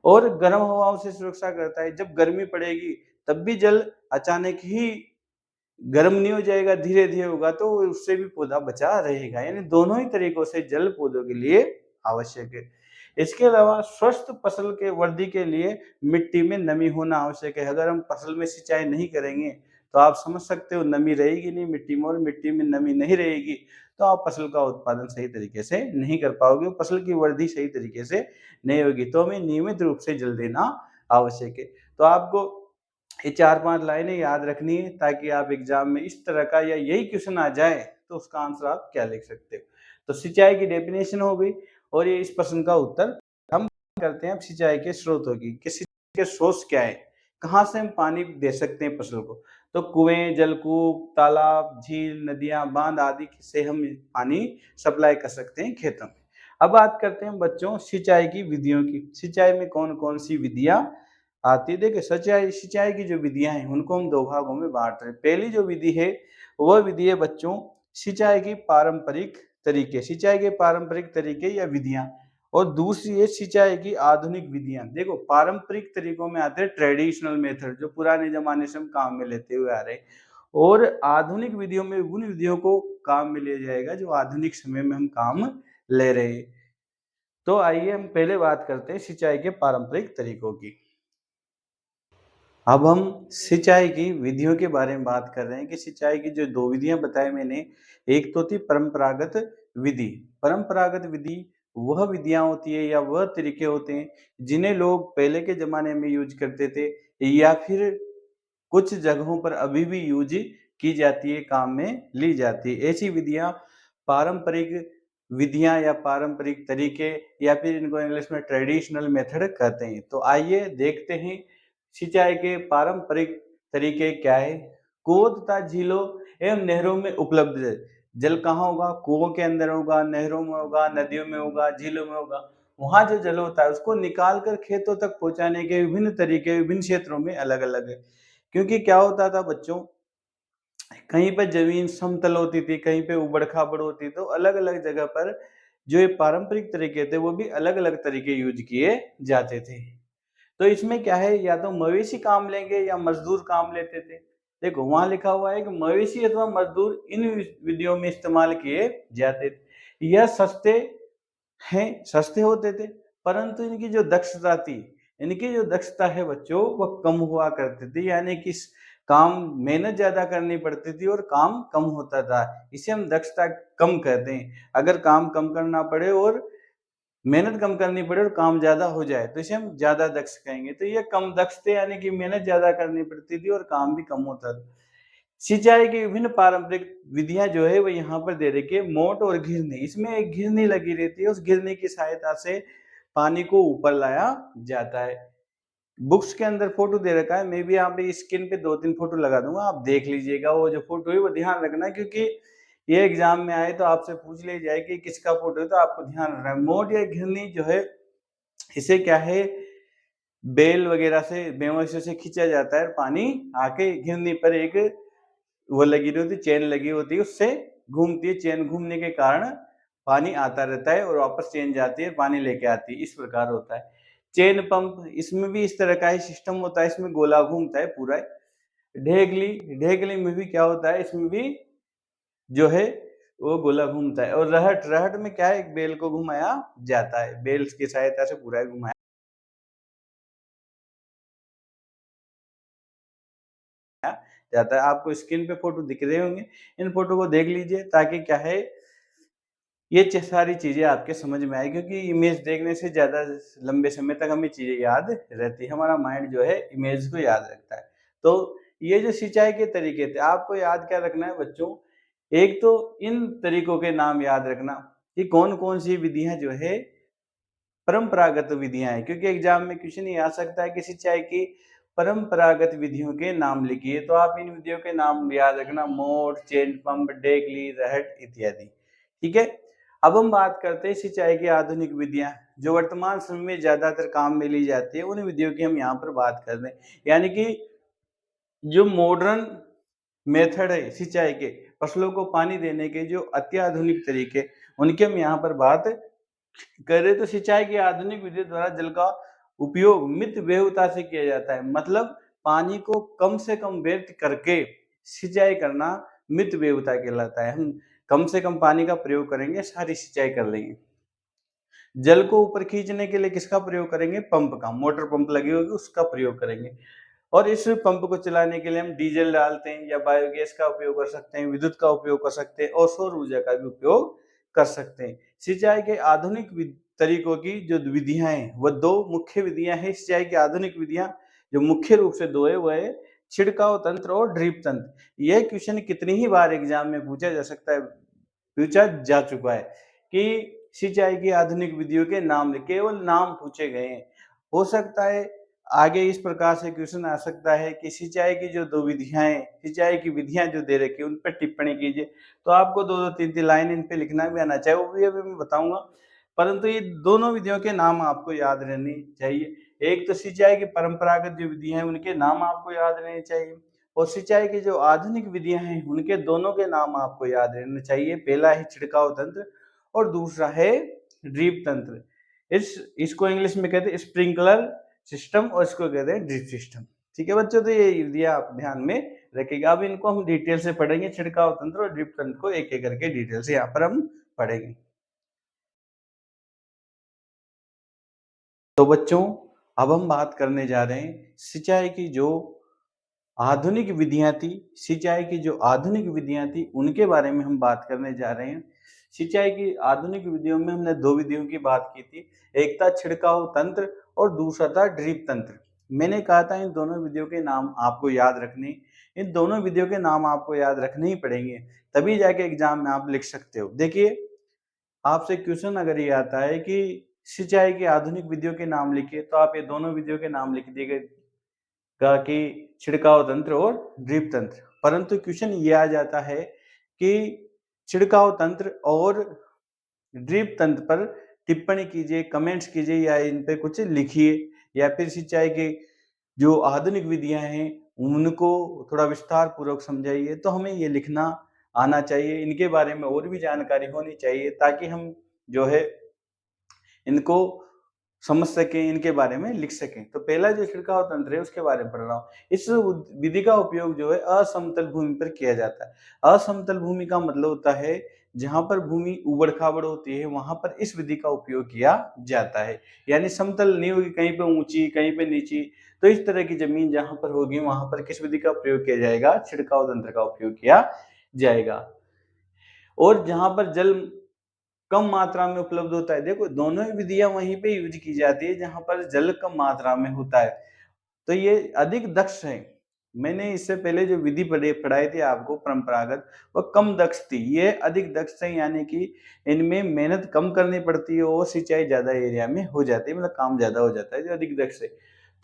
और गर्म हवाओं से सुरक्षा करता है। जब गर्मी पड़ेगी तब भी जल अचानक ही गर्म नहीं हो जाएगा, धीरे-धीरे होगा तो उससे भी पौधा बचा रहेगा। यानी दोनों ही तरीकों से जल पौधों के लिए आवश्यक है। इसके अलावा स्वस्थ फसल के वृद्धि के लिए मिट्टी में नमी होना आवश्यक है। अगर हम फसल में सिंचाई नहीं करेंगे तो आप समझ सकते हो नमी रहेगी नहीं मिट्टी में, और मिट्टी में नमी नहीं रहेगी तो आप फसल का उत्पादन सही तरीके से नहीं कर पाओगे, फसल की वृद्धि सही तरीके से नहीं होगी। तो हमें नियमित रूप से जल देना आवश्यक है। तो आपको ये 4-5 लाइनें याद रखनी है ताकि आप एग्जाम में इस तरह का या यही क्वेश्चन आ जाए तो उसका आंसर आप क्या लिख सकते हो। तो सिंचाई की डेफिनेशन हो गई और ये इस प्रश्न का उत्तर। हम करते हैं अब सिंचाई के स्रोतों की कि सिंचाई के सोर्स क्या है, कहाँ से हम पानी दे सकते हैं फसल को। तो कुएं, जलकूप, तालाब, झील, नदियां, बांध आदि से हम पानी सप्लाई कर सकते हैं खेतों में। अब बात करते हैं बच्चों सिंचाई की विधियों की। सिंचाई में कौन कौन सी विधियां आती है? देखिए सिंचाई की जो विधियां हैं उनको हम दो भागों में बांट रहे हैं। पहली जो विधि है वह विधि है बच्चों सिंचाई की पारंपरिक तरीके, सिंचाई के पारंपरिक तरीके या विधियां। और दूसरी है सिंचाई की आधुनिक विधियां। देखो पारंपरिक तरीकों में आते हैं ट्रेडिशनल मेथड, जो पुराने जमाने से हम काम में लेते हुए आ रहे हैं, और आधुनिक विधियों में उन विधियों को काम में लिया जाएगा जो आधुनिक समय में हम काम ले रहे हैं। तो आइए हम पहले बात करते हैं सिंचाई के पारंपरिक तरीकों की। अब हम सिंचाई की विधियों के बारे में बात कर रहे हैं कि सिंचाई की जो 2 विधियां बताई मैंने, एक तो थी परंपरागत विधि। परंपरागत विधि वह विधियां होती है या वह तरीके होते हैं जिन्हें लोग पहले के ज़माने में यूज़ करते थे या फिर कुछ जगहों पर अभी भी यूज़ की जाती है, काम में ली जाती है। ऐसी विधियां पारंपरिक विधियां या पारंपरिक तरीके या फिर इनको इंग्लिश में ट्रेडिशनल मेथड कहते हैं। तो आइए देखते हैं सिंचाई के पारंपरिक तरीके क्या है। कुओं तथा झीलों एवं नहरों में उपलब्ध है। जल कहाँ होगा? कुओं के अंदर होगा, नहरों में होगा, नदियों में होगा, झीलों में होगा। वहाँ जो जल होता है उसको निकाल कर खेतों तक पहुँचाने के विभिन्न तरीके विभिन्न क्षेत्रों में अलग-अलग है। क्योंकि क्या होता था बच्चों, कहीं पे ज़मीन समतल होती थी, कहीं पे ऊबड़-खाबड़ होती, तो अलग-अलग जगह पर जो ये पारंपरिक तरीके थे वो भी अलग-अलग तरीके यूज़ किए जाते थे। तो इसमें क्या है, या तो मवेशी काम लेंगे या मजदूर काम लेते थे। देखो वहाँ लिखा हुआ है कि मवेशी अथवा मजदूर इन विधियों में इस्तेमाल किए जाते थे। यह सस्ते होते थे, परंतु इनकी जो दक्षता थी, इनकी जो दक्षता है बच्चों वह कम हुआ करती थी। यानी कि काम मेहनत ज़्यादा करनी पड़ती थी और काम कम होता था। इसे हम दक्षता कम कहते हैं। अगर काम कम करना पड़े और मेहनत कम करनी पड़े और काम ज़्यादा हो जाए तो इसे हम ज़्यादा दक्ष कहेंगे। तो ये कम दक्ष थे यानी कि मेहनत ज़्यादा करनी पड़ती थी और काम भी कम होता था। सिंचाई की विभिन्न पारंपरिक विधियां जो है वो यहाँ पर दे रखी है। मोट और घिरनी, इसमें एक घिरनी लगी रहती है, उस घिरनी की सहायता से पानी को ऊपर लाया जाता है। बुक्स के अंदर फोटो दे रखा है, मैं भी यहाँ पे स्क्रीन पे 2-3 फोटो लगा दूंगा, आप देख लीजिएगा। वो जो फोटो है वो ध्यान रखना, क्योंकि ये एग्जाम में आए तो आपसे पूछ ले जाए कि किसका फोटो है, तो आपको ध्यान रखना है। मोट या घिरनी जो है इसे क्या है बेल वगैरह से बेवंशों से खींचा जाता है, पानी आके घिरनी पर एक वो लगी नहीं होती, चेन लगी होती है, उससे घूमती है, चेन घूमने के कारण पानी आता रहता है और वापस चेन जाती है, पानी लेके आती है, इस प्रकार होता है। चेन पंप, इसमें भी इस तरह का ही सिस्टम होता है, इसमें गोला घूमता है पूरा। ढेगली, ढेगली में भी क्या होता है, इसमें भी जो है वो गोला घूमता है। और रहट, रहट में क्या है, एक बेल को घुमाया जाता है, बेल की सहायता से पूरा घुमाया जाता है। आपको स्क्रीन पे फोटो दिख रहे होंगे, इन फोटो को देख लीजिए ताकि क्या है ये सारी चीजें आपके समझ में आए, क्योंकि इमेज देखने से ज्यादा लंबे समय तक हमें चीजें याद रहती है, हमारा माइंड जो है इमेज को याद रखता है। तो ये जो सिंचाई के तरीके थे, आपको याद क्या रखना है बच्चों, एक तो इन तरीकों के नाम याद रखना कि कौन कौन सी विधियां जो है परंपरागत विधियां हैं, क्योंकि एग्जाम में क्वेश्चन ये आ सकता है कि सिंचाई की परंपरागत विधियों के नाम लिखिए, तो आप इन विधियों के नाम याद रखना, मोट, चेन पंप, डेगली, रहट इत्यादि। ठीक है, अब हम बात करते हैं सिंचाई की आधुनिक विधियां जो वर्तमान समय में ज्यादातर काम में ली जाती है, उन विधियों की हम यहाँ पर बात कर रहे हैं। यानी कि जो मॉडर्न मेथड है सिंचाई के, फसलों को पानी देने के जो अत्याधुनिक तरीके, उनकी हम यहाँ पर बात करें। तो सिंचाई की आधुनिक विधि द्वारा जल का उपयोग मित व्ययता से किया जाता है, मतलब पानी को कम से कम व्यर्थ करके सिंचाई करना मित व्ययता कहलाता है। हम कम से कम पानी का प्रयोग करेंगे, सारी सिंचाई कर लेंगे। जल को ऊपर खींचने के लिए किसका प्रयोग करेंगे, पंप का, मोटर पंप लगी होगी उसका प्रयोग करेंगे। और इस पंप को चलाने के लिए हम डीजल डालते हैं या बायोगैस का उपयोग कर सकते हैं, विद्युत का उपयोग कर सकते हैं और सौर ऊर्जा का भी उपयोग कर सकते हैं। सिंचाई के आधुनिक तरीकों की जो विधियां हैं वो दो मुख्य विधियां हैं। सिंचाई की आधुनिक विधियां जो मुख्य रूप से दो है वो है छिड़काव तंत्र और ड्रिप तंत्र। यह क्वेश्चन कितनी ही बार एग्जाम में पूछा जा सकता है, पूछा जा चुका है कि सिंचाई की आधुनिक विधियों के नाम, केवल नाम पूछे गए हैं। हो सकता है आगे इस प्रकार से क्वेश्चन आ सकता है कि सिंचाई की जो दो विधियां हैं, सिंचाई की विधियां जो दे रखी है उन पर टिप्पणी कीजिए, तो आपको दो दो तीन तीन लाइन इन पे लिखना भी आना चाहिए, वो भी अभी मैं बताऊंगा। परंतु ये दोनों विधियों के नाम आपको याद रहने चाहिए। एक तो सिंचाई की परंपरागत जो विधियां हैं उनके नाम आपको याद रहने चाहिए, और सिंचाई की जो आधुनिक विधियां हैं उनके दोनों के नाम आपको याद रहने चाहिए। पहला है छिड़काव तंत्र और दूसरा है ड्रिप तंत्र। इसको इंग्लिश में कहते हैं स्प्रिंकलर सिस्टम और इसको कहते हैं ड्रिप सिस्टम। ठीक है बच्चों, तो ये विधियां आप ध्यान में रखिएगा। अब इनको हम डिटेल से पढ़ेंगे, छिड़काव तंत्र और ड्रिप तंत्र को एक एक करके डिटेल से यहाँ पर हम पढ़ेंगे। तो बच्चों अब हम बात करने जा रहे हैं सिंचाई की जो आधुनिक विधियां थी, सिंचाई की जो आधुनिक विधियां थी उनके बारे में हम बात करने जा रहे हैं। सिंचाई की आधुनिक विधियों में हमने दो विधियों की बात की थी, एक था छिड़काव तंत्र और दूसरा था ड्रिप तंत्र। मैंने कहा था इन दोनों विधियों के नाम आपको याद रखने, इन दोनों विधियों के नाम आपको याद रखने ही पड़ेंगे, तभी जाके एग्जाम में आप लिख सकते हो। देखिए, आपसे क्वेश्चन अगर ये आता है कि सिंचाई की आधुनिक विधियों के नाम लिखिए, तो आप ये दोनों विधियों के नाम लिख दिए का कि छिड़काव तंत्र और ड्रिप तंत्र। परंतु क्वेश्चन ये आ जाता है कि छिड़काव तंत्र और ड्रिप तंत्र पर टिप्पणी कीजिए, कमेंट्स कीजिए या इन पे कुछ लिखिए, या फिर सिंचाई के जो आधुनिक विधियां हैं उनको थोड़ा विस्तार पूर्वक समझाइए। तो हमें ये लिखना आना चाहिए, इनके बारे में और भी जानकारी होनी चाहिए ताकि हम जो है इनको समझ सकें, इनके बारे में लिख सकें। तो पहला जो छिड़काव तंत्र है उसके बारे में पढ़ रहा हूँ। इस विधि का उपयोग जो है असमतल भूमि पर किया जाता है। असमतल भूमि का मतलब होता है जहां पर भूमि उबड़ खाबड़ होती है वहां पर इस विधि का उपयोग किया जाता है। यानी समतल नहीं होगी, कहीं पे ऊंची कहीं पे नीची, तो इस तरह की जमीन जहां पर होगी वहां पर किस विधि का प्रयोग किया जाएगा, छिड़काव तंत्र का उपयोग किया जाएगा। और जहां पर जल कम मात्रा में उपलब्ध होता है, देखो दोनों ही विधियां वहीं पे यूज की जाती है जहां पर जल कम मात्रा में होता है, तो ये अधिक दक्ष है। मैंने इससे पहले जो विधि पढ़ाई थी आपको परंपरागत, वो कम दक्ष थी, ये अधिक दक्ष है, यानी कि इनमें मेहनत कम करनी पड़ती है और सिंचाई ज्यादा एरिया में हो जाती है, मतलब काम ज्यादा हो जाता है जो अधिक दक्ष है।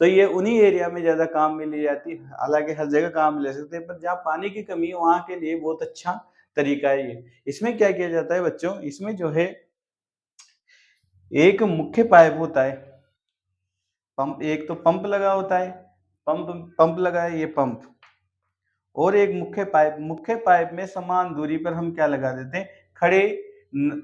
तो ये उन्हीं एरिया में ज्यादा काम में ली जाती है, हालांकि हर जगह काम ले सकते हैं, पर जहाँ पानी की कमी है वहां के लिए बहुत अच्छा तरीका है ये। इसमें क्या किया जाता है बच्चों, इसमें जो है एक मुख्य पाइप होता है, पंप, एक तो पंप लगा होता है, पंप लगा है, ये पंप, और एक मुख्य पाइप में समान दूरी पर हम क्या लगा देते हैं, खड़े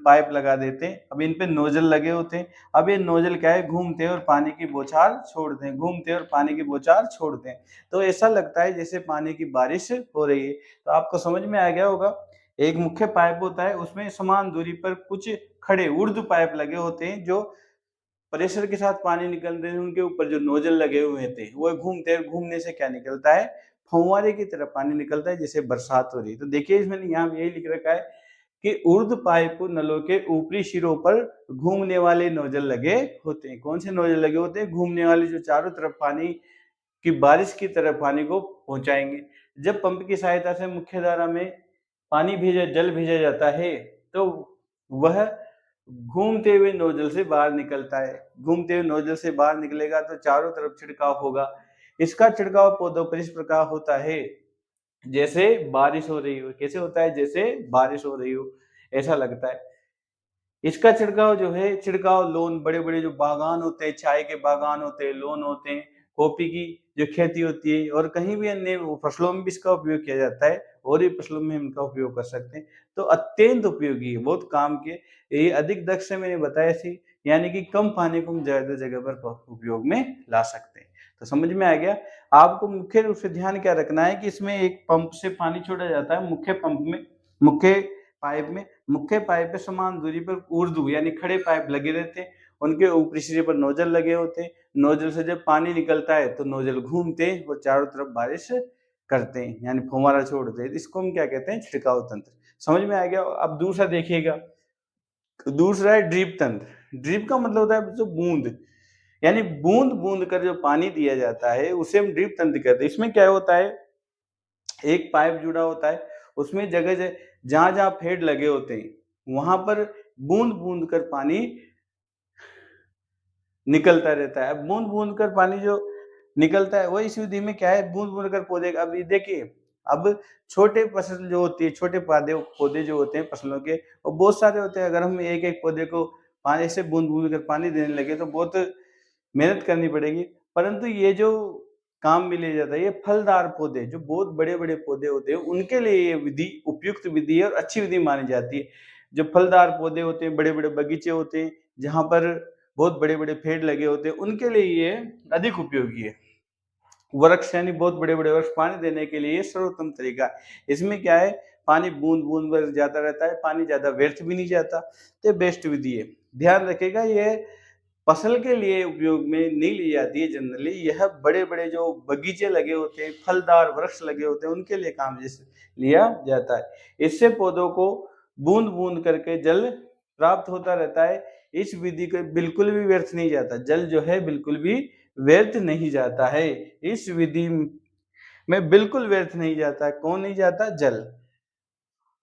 पाइप लगा देते हैं। अब इन पे नोजल लगे होते हैं। अब ये नोजल क्या है, घूमते हैं और पानी की बौछार छोड़ते हैं, घूमते हैं और पानी की बौछार छोड़ते हैं। तो ऐसा लगता है जैसे पानी की बारिश हो रही है। तो आपको समझ में आ गया होगा, एक मुख्य पाइप होता है, उसमें समान दूरी पर कुछ खड़े ऊर्ध्व पाइप लगे होते हैं, जो प्रेशर के साथ पानी निकलते हैं, उनके ऊपर जो नोजल लगे हुए थे वो घूमते हैं, घूमने से क्या निकलता है, फव्वारे की तरह पानी निकलता है, जैसे बरसात हो रही है। तो देखिए इसमें यहाँ यही लिख रखा है कि ऊर्ध्व पाइप नलों के ऊपरी सिरों पर घूमने वाले नोजल लगे होते हैं। कौन से नोजल लगे होते हैं, घूमने वाले, जो चारों तरफ पानी की बारिश की तरफ पानी को पहुंचाएंगे। जब पंप की सहायता से मुख्य धारा में जल भेजा जाता है, तो वह घूमते हुए नोजल से बाहर निकलता है। घूमते हुए नोजल से बाहर निकलेगा तो चारों तरफ छिड़काव होगा। इसका छिड़काव पौधों पर इस प्रकार होता है जैसे बारिश हो रही हो। कैसे होता है, जैसे बारिश हो रही हो, ऐसा लगता है। इसका छिड़काव जो है, छिड़काव लोन, बड़े बड़े जो बागान होते हैं, चाय के बागान होते हैं, लोन होते हैं, कॉफी की जो खेती होती है, और कहीं भी अन्य फसलों में भी इसका उपयोग किया जाता है, और भी फसलों में इनका उपयोग कर सकते हैं। तो अत्यंत उपयोगी है, बहुत काम के। ये अधिक दक्ष से मैंने बताया थी, यानी कि कम पानी को हम ज्यादा जगह पर उपयोग में ला सकते हैं। तो समझ में आ गया। आपको मुख्य रूप से ध्यान क्या रखना है कि इसमें एक पंप से पानी छोड़ा जाता है, मुख्य पंप में, मुख्य पाइप में, मुख्य पाइप पे समान दूरी पर ऊर्ध्व यानी खड़े पाइप लगे रहते हैं, उनके ऊपरी सिरे पर नोजल लगे होते हैं। नोजल से जब पानी निकलता है तो नोजल घूमते हैं और चारों तरफ बारिश करते हैं, यानी फुहारा छोड़ते हैं। इसको हम क्या कहते हैं, छिड़काव तंत्र। समझ में आ गया। अब दूसरा देखिएगा, दूसरा है ड्रिप तंत्र। ड्रिप का मतलब होता है जो बूंद, यानी बूंद बूंद कर जो पानी दिया जाता है, उसे हम ड्रिप तंत्र कहते हैं। इसमें क्या होता है, एक पाइप जुड़ा होता है, उसमें जगह जहां जहां फेड लगे होते हैं वहां पर बूंद बूंद कर पानी निकलता रहता है। बूंद बूंद कर पानी जो निकलता है, वो इस विधि में क्या है, बूंद बूंद कर पौधे का। अब ये देखिए, अब छोटे फसल जो होती है, छोटे पौधे पौधे जो होते हैं फसलों के, वो बहुत सारे होते हैं। अगर हम एक एक पौधे को पानी से बूंद बूंद कर पानी देने लगे तो बहुत मेहनत करनी पड़ेगी। परंतु ये जो काम में लिया जाता है, ये फलदार पौधे, जो बहुत बड़े बड़े पौधे होते हैं, उनके लिए ये विधि उपयुक्त विधि है और अच्छी विधि मानी जाती है। जो फलदार पौधे होते हैं, बड़े बड़े बगीचे होते हैं, जहां पर बहुत बड़े बड़े पेड़ लगे होते हैं, उनके लिए ये अधिक उपयोगी है। वृक्ष यानी बहुत बड़े बड़े वृक्ष, पानी देने के लिए सर्वोत्तम तरीका। इसमें क्या है, पानी बूंद बूंद पर जाता रहता है, पानी ज्यादा व्यर्थ भी नहीं जाता, तो बेस्ट विधि है। ध्यान रखिएगा, ये फसल के लिए उपयोग में नहीं ली जाती है जनरली। यह बड़े बड़े जो बगीचे लगे होते हैं, फलदार वृक्ष लगे होते हैं, उनके लिए काम लिया जाता है। इससे पौधों को बूंद बूंद करके जल प्राप्त होता रहता है। इस विधि को बिल्कुल भी व्यर्थ नहीं जाता, जल जो है बिल्कुल भी व्यर्थ नहीं जाता है। इस विधि में बिल्कुल व्यर्थ नहीं जाता। कौन नहीं जाता, जल।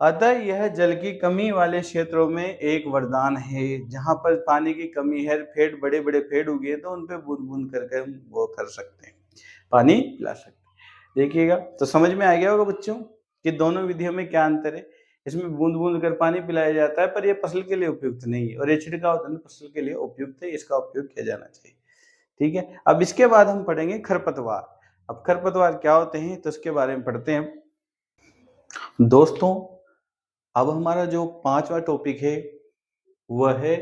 अतः यह जल की कमी वाले क्षेत्रों में एक वरदान है। जहां पर पानी की कमी है, पेड़ बड़े बड़े पेड़ उगे, तो उन पे बूंद बूंद करके हम वो कर सकते हैं, पानी पिला सकते हैं। देखिएगा, तो समझ में आ गया होगा बच्चों कि दोनों विधियों में क्या अंतर है। इसमें बूंद बूंद कर पानी पिलाया जाता है, पर यह फसल के लिए उपयुक्त नहीं है, और ये छिड़काव तंत्र फसल के लिए उपयुक्त है, इसका उपयोग किया जाना चाहिए। ठीक है। अब इसके बाद हम पढ़ेंगे खरपतवार। अब खरपतवार क्या होते हैं, तो इसके बारे में पढ़ते हैं दोस्तों। अब हमारा जो 5वां टॉपिक है वह है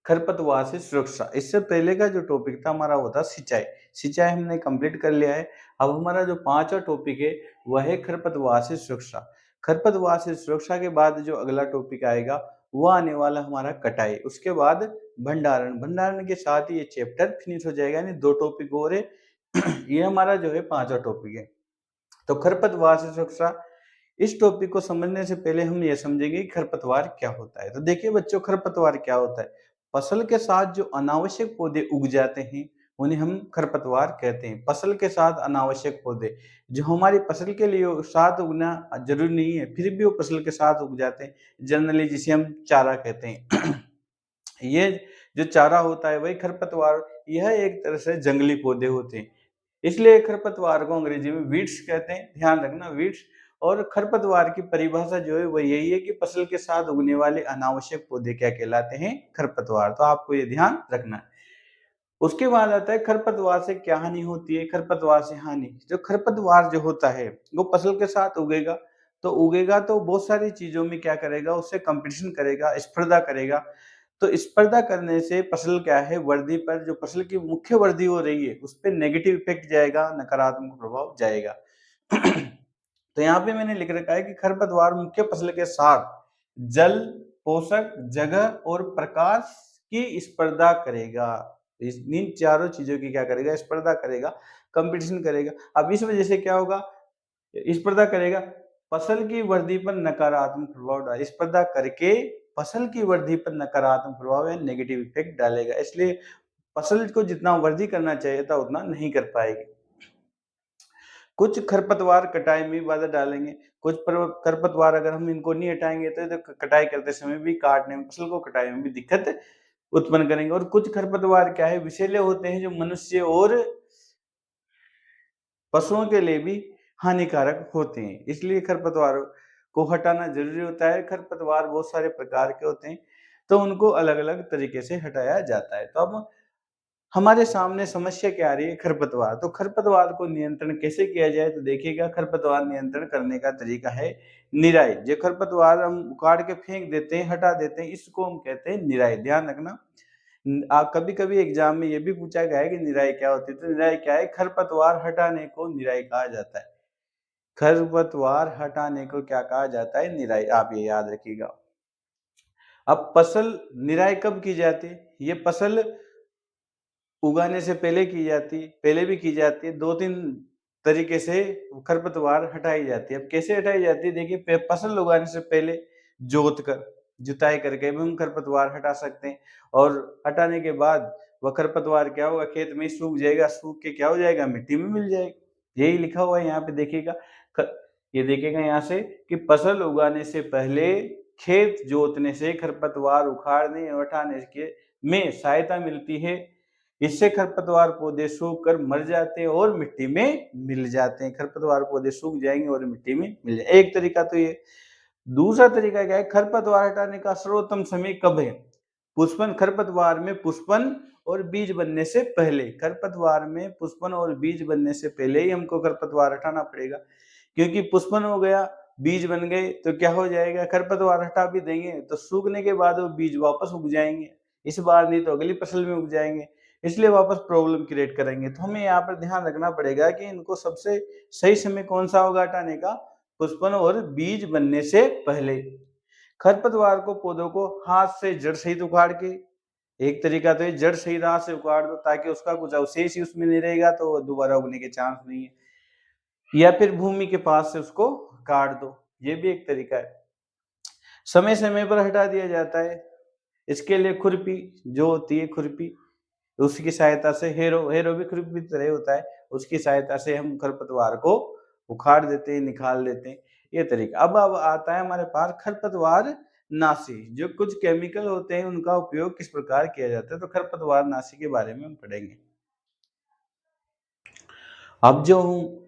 खरपतवार से सुरक्षा। इससे पहले का जो टॉपिक था हमारा वो था सिंचाई। सिंचाई हमने कंप्लीट कर लिया है। अब हमारा जो 5वां टॉपिक है वह है खरपतवार से सुरक्षा। खरपतवार से सुरक्षा के बाद जो अगला टॉपिक आएगा वह आने वाला हमारा कटाई, उसके बाद भंडारण। भंडारण के साथ ही ये चैप्टर फिनिश हो जाएगा, यानी 2 टॉपिक और है। ये हमारा जो है 5वां टॉपिक है। तो खरपतवार से सुरक्षा, इस टॉपिक को समझने से पहले हम ये समझेंगे कि खरपतवार क्या होता है। तो देखिए बच्चों, खरपतवार क्या होता है। फसल के साथ जो अनावश्यक पौधे उग जाते हैं उन्हें हम खरपतवार कहते हैं। फसल के साथ अनावश्यक पौधे जो हमारी फसल के लिए साथ उगना जरूरी नहीं है, फिर भी वो फसल के साथ उग जाते हैं, जनरली जिसे हम चारा कहते हैं। ये जो चारा होता है वही खरपतवार, यह एक तरह से जंगली पौधे होते हैं, इसलिए खरपतवार को अंग्रेजी में वीड्स कहते हैं। ध्यान रखना, वीड्स। और खरपतवार की परिभाषा जो है वो यही है कि फसल के साथ उगने वाले अनावश्यक पौधे क्या कहलाते हैं, खरपतवार। तो आपको ये ध्यान रखना है। उसके बाद आता है खरपतवार से क्या हानि होती है, खरपतवार से हानि। जो खरपतवार जो होता है, वो फसल के साथ उगेगा तो बहुत सारी चीज़ों में क्या करेगा, उससे कॉम्पिटिशन करेगा, स्पर्धा करेगा। तो स्पर्धा करने से फसल क्या है, वर्दी पर जो फसल की मुख्य वर्दी हो रही है, उस पे नेगेटिव इफ़ेक्ट जाएगा, नकारात्मक प्रभाव जाएगा। तो यहाँ पे मैंने लिख रखा है कि खरपतवार मुख्य फसल के साथ जल, पोषक, जगह और प्रकाश की स्पर्धा करेगा। इन चारों चीजों की क्या करेगा, स्पर्धा करेगा, कंपटीशन करेगा। अब इस वजह से क्या होगा, स्पर्धा करेगा, फसल की वृद्धि पर नकारात्मक प्रभाव डाले, स्पर्धा करके फसल की वृद्धि पर नकारात्मक प्रभाव या नेगेटिव इफेक्ट डालेगा। इसलिए फसल को जितना वृद्धि करना चाहिए था उतना नहीं कर पाएगी। कुछ खरपतवार कटाई में बाधा डालेंगे, कुछ खरपतवार अगर हम इनको नहीं हटाएंगे तो कटाई करते समय भी, काटने में, फसल को कटाई में भी दिक्कत उत्पन्न करेंगे। और कुछ खरपतवार क्या है, विषैले होते हैं, जो मनुष्य और पशुओं के लिए भी हानिकारक होते हैं। इसलिए खरपतवारों को हटाना जरूरी होता है। खरपतवार बहुत सारे प्रकार के होते हैं, तो उनको अलग अलग तरीके से हटाया जाता है। तो अब हमारे सामने समस्या क्या आ रही है, खरपतवार। तो खरपतवार को नियंत्रण कैसे किया जाए, तो देखिएगा, खरपतवार नियंत्रण करने का तरीका है निराई। जो खरपतवार हम उखाड़ के फेंक देते हैं, हटा देते हैं, इसको हम कहते हैं निराई। ध्यान रखना, कभी कभी एग्जाम में ये भी पूछा गया है कि निराई क्या होती है। तो निराई क्या है, खरपतवार हटाने को निराई कहा जाता है। खरपतवार हटाने को क्या कहा जाता है, निराई। आप ये याद रखिएगा। अब फसल निराई कब की जाती है, ये फसल उगाने से पहले की जाती है, पहले भी की जाती है। 2-3 तरीके से खरपतवार हटाई जाती है। अब कैसे हटाई जाती है, देखिए, फसल उगाने से पहले जोत कर, जुताई करके भी हम खरपतवार हटा सकते हैं। और हटाने के बाद वह खरपतवार क्या होगा, खेत में सूख जाएगा, सूख के क्या हो जाएगा, मिट्टी में मिल जाएगा। यही लिखा हुआ है यहाँ पे, देखिएगा। ये देखिएगा यहाँ से कि फसल उगाने से पहले खेत जोतने से खरपतवार उखाड़ने और हटाने के में सहायता मिलती है। इससे खरपतवार पौधे सूख कर मर जाते हैं और मिट्टी में मिल जाते हैं। खरपतवार पौधे सूख जाएंगे और मिट्टी में मिल जाएंगे। एक तरीका तो ये। दूसरा तरीका क्या है, खरपतवार हटाने का सर्वोत्तम समय कब है, पुष्पन। खरपतवार में पुष्पन और बीज बनने से पहले, खरपतवार में पुष्पन और बीज बनने से पहले ही हमको खरपतवार हटाना पड़ेगा। क्योंकि पुष्पन हो गया, बीज बन गए, तो क्या हो जाएगा, खरपतवार हटा भी देंगे तो सूखने के बाद वो बीज वापस उग जाएंगे। इस बार नहीं तो अगली फसल में उग जाएंगे, इसलिए वापस प्रॉब्लम क्रिएट करेंगे। तो हमें यहाँ पर ध्यान रखना पड़ेगा कि इनको सबसे सही समय कौन सा होगा हटाने का, पुष्पन और बीज बनने से पहले। खरपतवार को पौधों को हाथ से जड़ सहित उखाड़ के, एक तरीका तो ये, जड़ सहित हाथ से उखाड़ दो ताकि उसका कुछ अवशेष ही उसमें नहीं रहेगा, तो दोबारा उगने के चांस नहीं है। या फिर भूमि के पास से उसको काट दो, ये भी एक तरीका है। समय समय पर हटा दिया जाता है। इसके लिए खुरपी जो होती है, खुरपी, उसकी सहायता से, हेरो भी खुरपी की तरह होता है, उसकी सहायता से हम खरपतवार को उखाड़ देते हैं, निकाल देते हैं। ये तरीका। अब आता है हमारे पास खरपतवार नाशी। जो कुछ केमिकल होते हैं उनका उपयोग किस प्रकार किया जाता है, तो खरपतवार नाशी के बारे में हम पढ़ेंगे। अब जो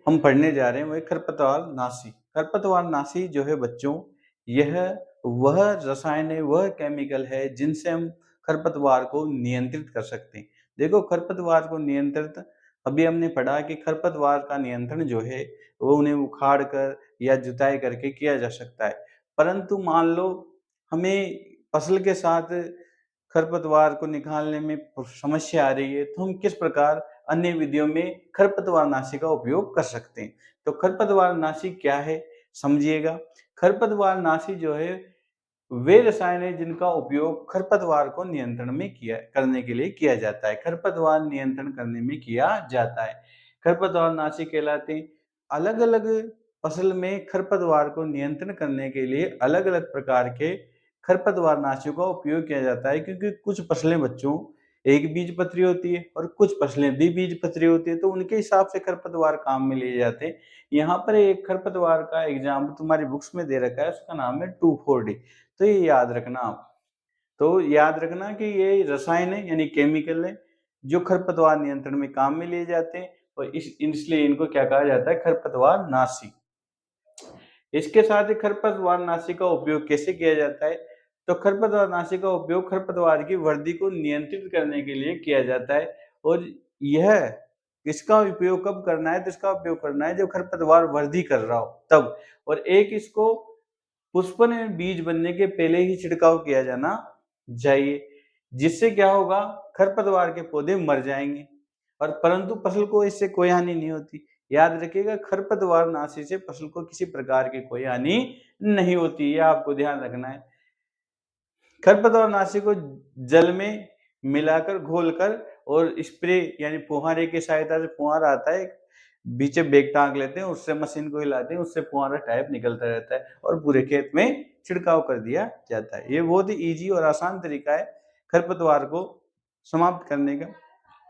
हम पढ़ने जा रहे हैं वो खरपतवार नाशी। खरपतवार नाशी जो है बच्चों, यह वह रसायन है, वह केमिकल है जिनसे हम खरपतवार को नियंत्रित कर सकते हैं। देखो, खरपतवार को नियंत्रित, अभी हमने पढ़ा कि खरपतवार का नियंत्रण जो है वो उन्हें उखाड़ कर या जुताई करके किया जा सकता है। परंतु मान लो हमें फसल के साथ खरपतवार को निकालने में समस्या आ रही है, तो हम किस प्रकार अन्य विधियों में खरपतवारनाशी का उपयोग कर सकते हैं। तो खरपतवारनाशी क्या है, समझिएगा। खरपतवारनाशी जो है वे रसायन है जिनका उपयोग खरपतवार को नियंत्रण में करने के लिए किया जाता है। खरपतवार नियंत्रण करने में किया जाता है। खरपतवारनाशी कहलाते हैं। अलग अलग फसल में खरपतवार को नियंत्रण करने के लिए अलग अलग प्रकार के खरपतवारनाशियों का उपयोग किया जाता है, क्योंकि कुछ फसलें बच्चों एक बीज पत्री होती है और कुछ फसलें द्विबीज पत्री होती है, तो उनके हिसाब से खरपतवार काम में लिए जाते हैं। यहाँ पर एक खरपतवार का एग्जाम्पल तुम्हारी बुक्स में दे रखा है, उसका नाम है 2,4-D। तो ये याद रखना आप। तो याद रखना कि ये रसायन है, यानी केमिकल है, जो खरपतवार नियंत्रण में काम में लिए जाते हैं, और इसलिए इनको क्या कहा जाता है, खरपतवार नाशी। इसके साथ ही खरपतवार नाशी का उपयोग कैसे किया जाता है, तो खरपतवार नाशी का उपयोग खरपतवार की वृद्धि को नियंत्रित करने के लिए किया जाता है। और यह इसका उपयोग कब करना है, तो इसका उपयोग करना है जब खरपतवार वृद्धि कर रहा हो तब, और एक इसको पुष्पन में बीज बनने के पहले ही छिड़काव किया जाना चाहिए, जिससे क्या होगा, खरपतवार के पौधे मर जाएंगे और परंतु फसल को इससे कोई हानि नहीं होती। याद रखिएगा, खरपतवार नाशी से फसल को किसी प्रकार की कोई हानि नहीं होती, यह आपको ध्यान रखना है। खरपतवार नाशी को जल में मिलाकर घोलकर और स्प्रे यानी फुहारे की सहायता से, फुहारा आता है पीछे बैग टांग लेते हैं, उससे मशीन को हिलाते हैं, उससे फुहारा टाइप निकलता रहता है और पूरे खेत में छिड़काव कर दिया जाता है। ये बहुत ही ईजी और आसान तरीका है खरपतवार को समाप्त करने का।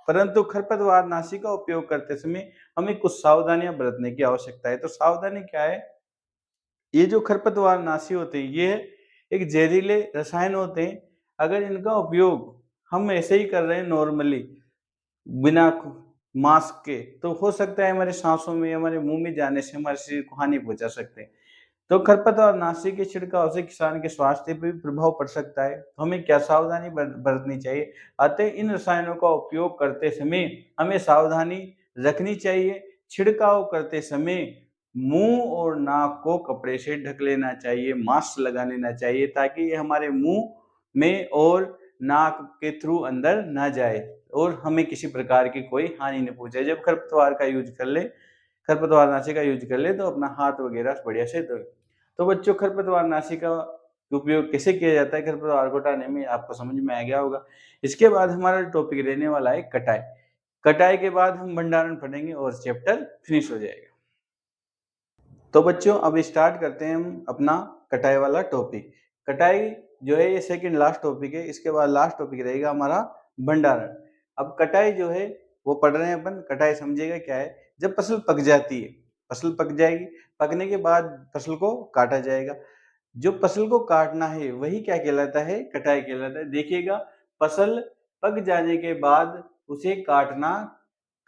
परंतु खरपतवार नाशी का उपयोग करते समय हमें कुछ सावधानियां बरतने की आवश्यकता है। तो सावधानी क्या है, ये जो खरपतवार नाशी होते हैं ये एक जहरीले रसायन होते हैं। अगर इनका उपयोग हम ऐसे ही कर रहे हैं नॉर्मली बिना मास्क के, तो हो सकता है हमारे सांसों में, हमारे मुंह में जाने से हमारे शरीर को हानि पहुंचा सकते हैं। तो खरपतवार नाशी के छिड़काव से किसान के स्वास्थ्य पर भी प्रभाव पड़ सकता है। हमें क्या सावधानी बरतनी चाहिए, अतः इन रसायनों का उपयोग करते समय हमें सावधानी रखनी चाहिए। छिड़काव करते समय मुंह और नाक को कपड़े से ढक लेना चाहिए, मास्क लगा लेना चाहिए, ताकि ये हमारे मुंह में और नाक के थ्रू अंदर ना जाए और हमें किसी प्रकार की कोई हानि न पहुंचे। जब खरपतवार का यूज कर ले, खरपतवार नाशी का यूज कर ले, तो अपना हाथ वगैरह बढ़िया से धोए। तो बच्चों, खरपतवार नाशी का उपयोग कैसे किया जाता है खरपतवार को हटाने में, आपको समझ में आ गया होगा। इसके बाद हमारा टॉपिक रहने वाला है कटाई। कटाई के बाद हम भंडारण पढ़ेंगे और चैप्टर फिनिश हो जाएगा। तो बच्चों, अब स्टार्ट करते हैं हम अपना कटाई वाला टॉपिक। कटाई जो है ये सेकंड लास्ट टॉपिक है, इसके बाद लास्ट टॉपिक रहेगा हमारा भंडारण। अब कटाई जो है वो पढ़ रहे हैं अपन। कटाई समझिएगा क्या है, जब फसल पक जाती है, फसल पक जाएगी, पकने के बाद फसल को काटा जाएगा। जो फसल को काटना है वही क्या कहलाता है, कटाई कहलाता है। देखिएगा, फसल पक जाने के बाद उसे काटना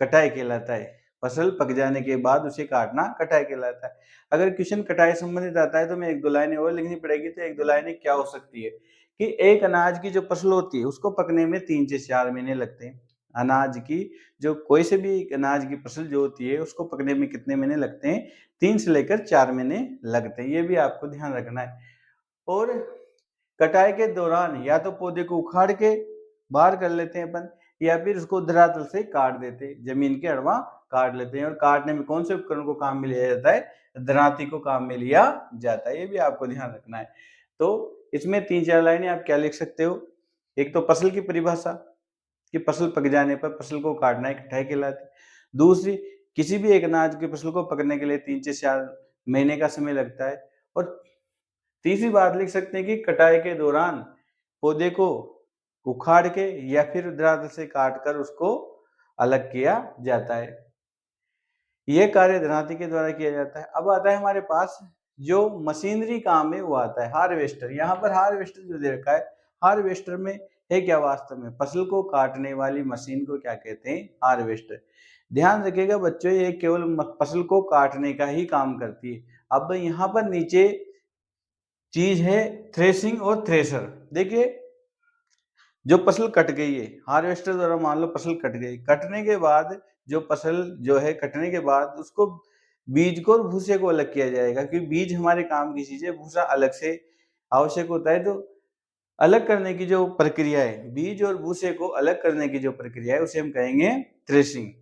कटाई कहलाता है। फसल पक जाने के बाद उसे काटना कटाई कहलाता है। अगर क्वेश्चन कटाई संबंधित आता है तो मैं एक दो लाइनें और लिखनी पड़ेगी। तो एक दो लाइनें क्या हो सकती है कि एक अनाज की जो फसल होती है उसको पकने में 3 से 4 महीने लगते हैं। अनाज की जो कोई से भी अनाज की फसल जो होती है उसको पकने में कितने महीने लगते हैं, 3 से लेकर 4 महीने लगते हैं। ये भी आपको ध्यान रखना है। और कटाई के दौरान या तो पौधे को उखाड़ के बाहर कर लेते हैं अपन, या फिर उसको धरातल से काट देते हैं, जमीन के अड़वा काट लेते हैं। और काटने में कौन से उपकरण को काम में लिया जाता है, दरांती को काम में लिया जाता है। ये भी आपको ध्यान रखना है। तो इसमें 3-4 लाइनें आप क्या लिख सकते हो, एक तो फसल की परिभाषा कि फसल पक जाने पर फसल को काटना एक कटाई कहलाती है। दूसरी, किसी भी एक अनाज की फसल को पकने के लिए 3 से 4 महीने का समय लगता है। और तीसरी बात लिख सकते हैं कि कटाई के दौरान पौधे को उखाड़ के या फिर दरांत से काट कर उसको अलग किया जाता है। यह कार्य दरांती के द्वारा किया जाता है। अब आता है हमारे पास जो मशीनरी काम है वो आता है हार्वेस्टर। यहाँ पर हार्वेस्टर जो दे रखा है, हार्वेस्टर में है क्या, वास्तव में फसल को काटने वाली मशीन को क्या कहते हैं, हार्वेस्टर। ध्यान रखिएगा बच्चों, ये केवल फसल को काटने का ही काम करती है। अब यहाँ पर नीचे चीज है थ्रेसिंग और थ्रेशर। देखिए, जो फसल कट गई है, हार्वेस्टर द्वारा मान लो फसल कट गई, कटने के बाद जो फसल जो है, कटने के बाद उसको बीज को और भूसे को अलग किया जाएगा, क्योंकि बीज हमारे काम की चीज है, भूसा अलग से आवश्यक होता है। तो अलग करने की जो प्रक्रिया है, बीज और भूसे को अलग करने की जो प्रक्रिया है, उसे हम कहेंगे थ्रेशिंग।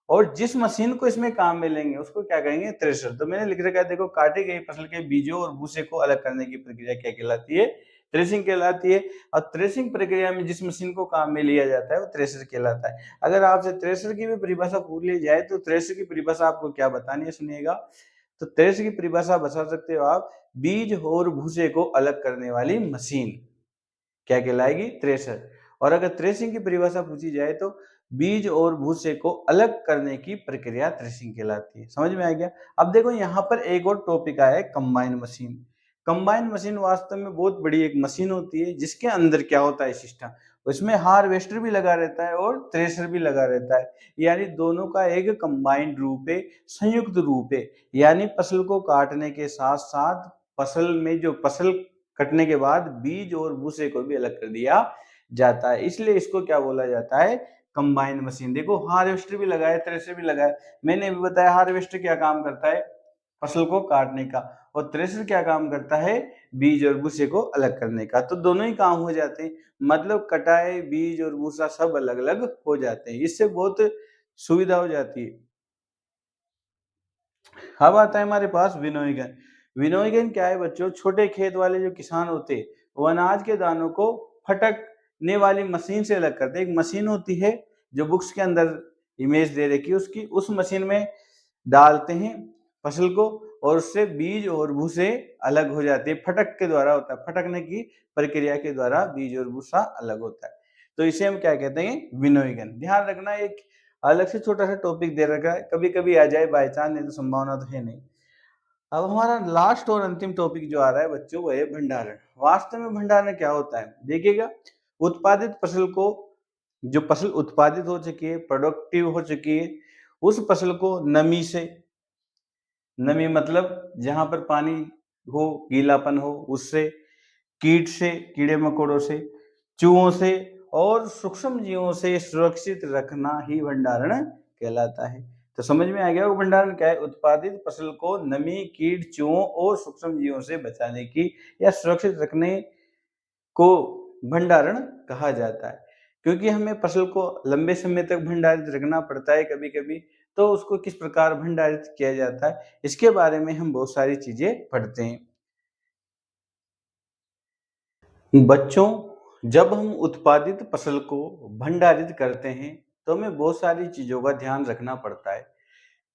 और जिस मशीन को इसमें काम में लेंगे उसको क्या कहेंगे, थ्रेशर। तो मैंने लिख रखा है, देखो, काटी गई फसल के बीजों और भूसे को अलग करने की प्रक्रिया क्या कहलाती है, थ्रेशिंग कहलाती है। और थ्रेशिंग प्रक्रिया में जिस मशीन को काम में लिया जाता है वो थ्रेशर कहलाता है। अगर आपसे थ्रेशर की भी परिभाषा पूछ ली जाए तो थ्रेशर की परिभाषा आपको क्या बतानी है, सुनिएगा। तो थ्रेशर की परिभाषा बता सकते हो आप, बीज और भूसे को अलग करने वाली मशीन क्या कहलाएगी, थ्रेशर। और अगर थ्रेशिंग की परिभाषा पूछी जाए तो बीज और भूसे को अलग करने की प्रक्रिया थ्रेशिंग कहलाती है। समझ में आ गया। अब देखो, यहाँ पर एक और टॉपिक आया है, कंबाइन मशीन। कंबाइन मशीन वास्तव में बहुत बड़ी एक मशीन होती है, जिसके अंदर क्या होता है सिस्टम, उसमें हार्वेस्टर भी लगा रहता है और थ्रेशर भी लगा रहता है। यानी दोनों का एक कंबाइंड रूप है, संयुक्त रूप है। यानी फसल को काटने के साथ साथ फसल में जो फसल कटने के बाद बीज और भूसे को भी अलग कर दिया जाता है, इसलिए इसको क्या बोला जाता है, कंबाइन मशीन। देखो हार्वेस्टर भी लगा है, थ्रेशर भी लगा है। मैंने भी बताया हार्वेस्टर क्या काम करता है, फसल को काटने का, और थ्रेशर क्या काम करता है, बीज और भूसे को अलग करने का। तो दोनों ही काम हो जाते हैं, मतलब कटाई, बीज और भूसा सब अलग अलग हो जाते हैं। इससे बहुत सुविधा हो जाती है। अब आता है हमारे पास विनोइंगन। विनोइंगन क्या है बच्चों, छोटे खेत वाले जो किसान होते हैं वो अनाज के दानों को फटकने वाली मशीन से अलग करते हैं। एक मशीन होती है जो बुक्स के अंदर इमेज दे रखी है उसकी, उस मशीन में डालते हैं फसल को और उससे बीज और भूसे अलग हो जाते हैं। फटक के द्वारा होता है, फटकने की प्रक्रिया के द्वारा बीज और भूसा अलग होता है। तो इसे हम क्या कहते हैं, विनोइंगन। ध्यान रखना, एक अलग से छोटा सा टॉपिक दे रखा है, कभी कभी आ जाए बाय चांस, नहीं तो संभावना तो है नहीं। अब हमारा लास्ट और अंतिम टॉपिक जो आ रहा है बच्चों वो है भंडारण। वास्तव में भंडारण क्या होता है, देखिएगा, उत्पादित फसल को, जो फसल उत्पादित हो चुकी है, प्रोडक्टिव हो चुकी है, उस फसल को नमी से, नमी मतलब जहां पर पानी हो, गीलापन हो, उससे, कीट से, कीड़े मकोड़ों से, चूहों से और सूक्ष्म जीवों से सुरक्षित रखना ही भंडारण कहलाता है। तो समझ में आ गया वो भंडारण क्या है, उत्पादित फसल को नमी, कीट, चूहों और सूक्ष्म जीवों से बचाने की या सुरक्षित रखने को भंडारण कहा जाता है। क्योंकि हमें फसल को लंबे समय तक भंडारित रखना पड़ता है कभी कभी, तो उसको किस प्रकार भंडारित किया जाता है इसके बारे में हम बहुत सारी चीजें पढ़ते हैं। बच्चों, जब हम उत्पादित फसल को भंडारित करते हैं तो हमें बहुत सारी चीजों का ध्यान रखना पड़ता है।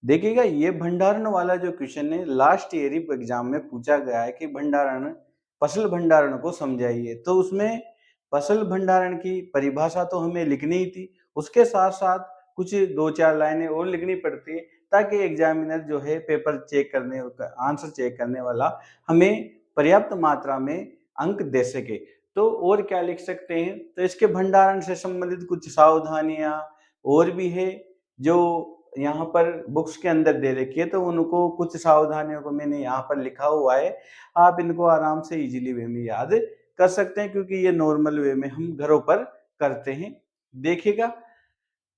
देखिएगा, ये भंडारण वाला जो क्वेश्चन है लास्ट ईयर एग्जाम में पूछा गया है कि भंडारण, फसल भंडारण को समझाइए। तो उसमें फसल भंडारण की परिभाषा तो हमें लिखनी ही थी, उसके साथ साथ कुछ 2-4 लाइनें और लिखनी पड़ती है ताकि एग्जामिनर जो है पेपर चेक करने, आंसर चेक करने वाला हमें पर्याप्त मात्रा में अंक दे सके। तो और क्या लिख सकते हैं, तो इसके भंडारण से संबंधित कुछ सावधानियां और भी है जो यहाँ पर बुक्स के अंदर दे रखी है, तो उनको कुछ सावधानियों को मैंने यहाँ पर लिखा हुआ है। आप इनको आराम से इजीली वे में याद कर सकते हैं क्योंकि ये नॉर्मल वे में हम घरों पर करते हैं। देखिएगा,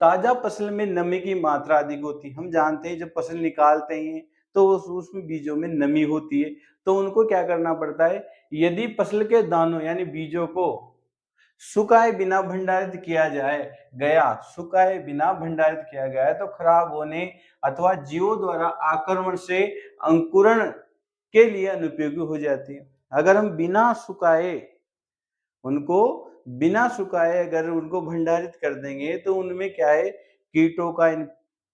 ताजा फसल में नमी की मात्रा अधिक होती है। हम जानते हैं जब फसल निकालते हैं तो उसमें बीजों में नमी होती है, तो उनको क्या करना पड़ता है, यदि फसल के दानों यानी बीजों को सुखाए बिना भंडारित किया गया, सुखाए बिना भंडारित किया गया है तो खराब होने अथवा जीवों द्वारा आक्रमण से अंकुरण के लिए अनुपयोगी हो जाती है। अगर हम बिना सुखाए उनको, बिना सुखाए अगर उनको भंडारित कर देंगे तो उनमें क्या है, कीटों का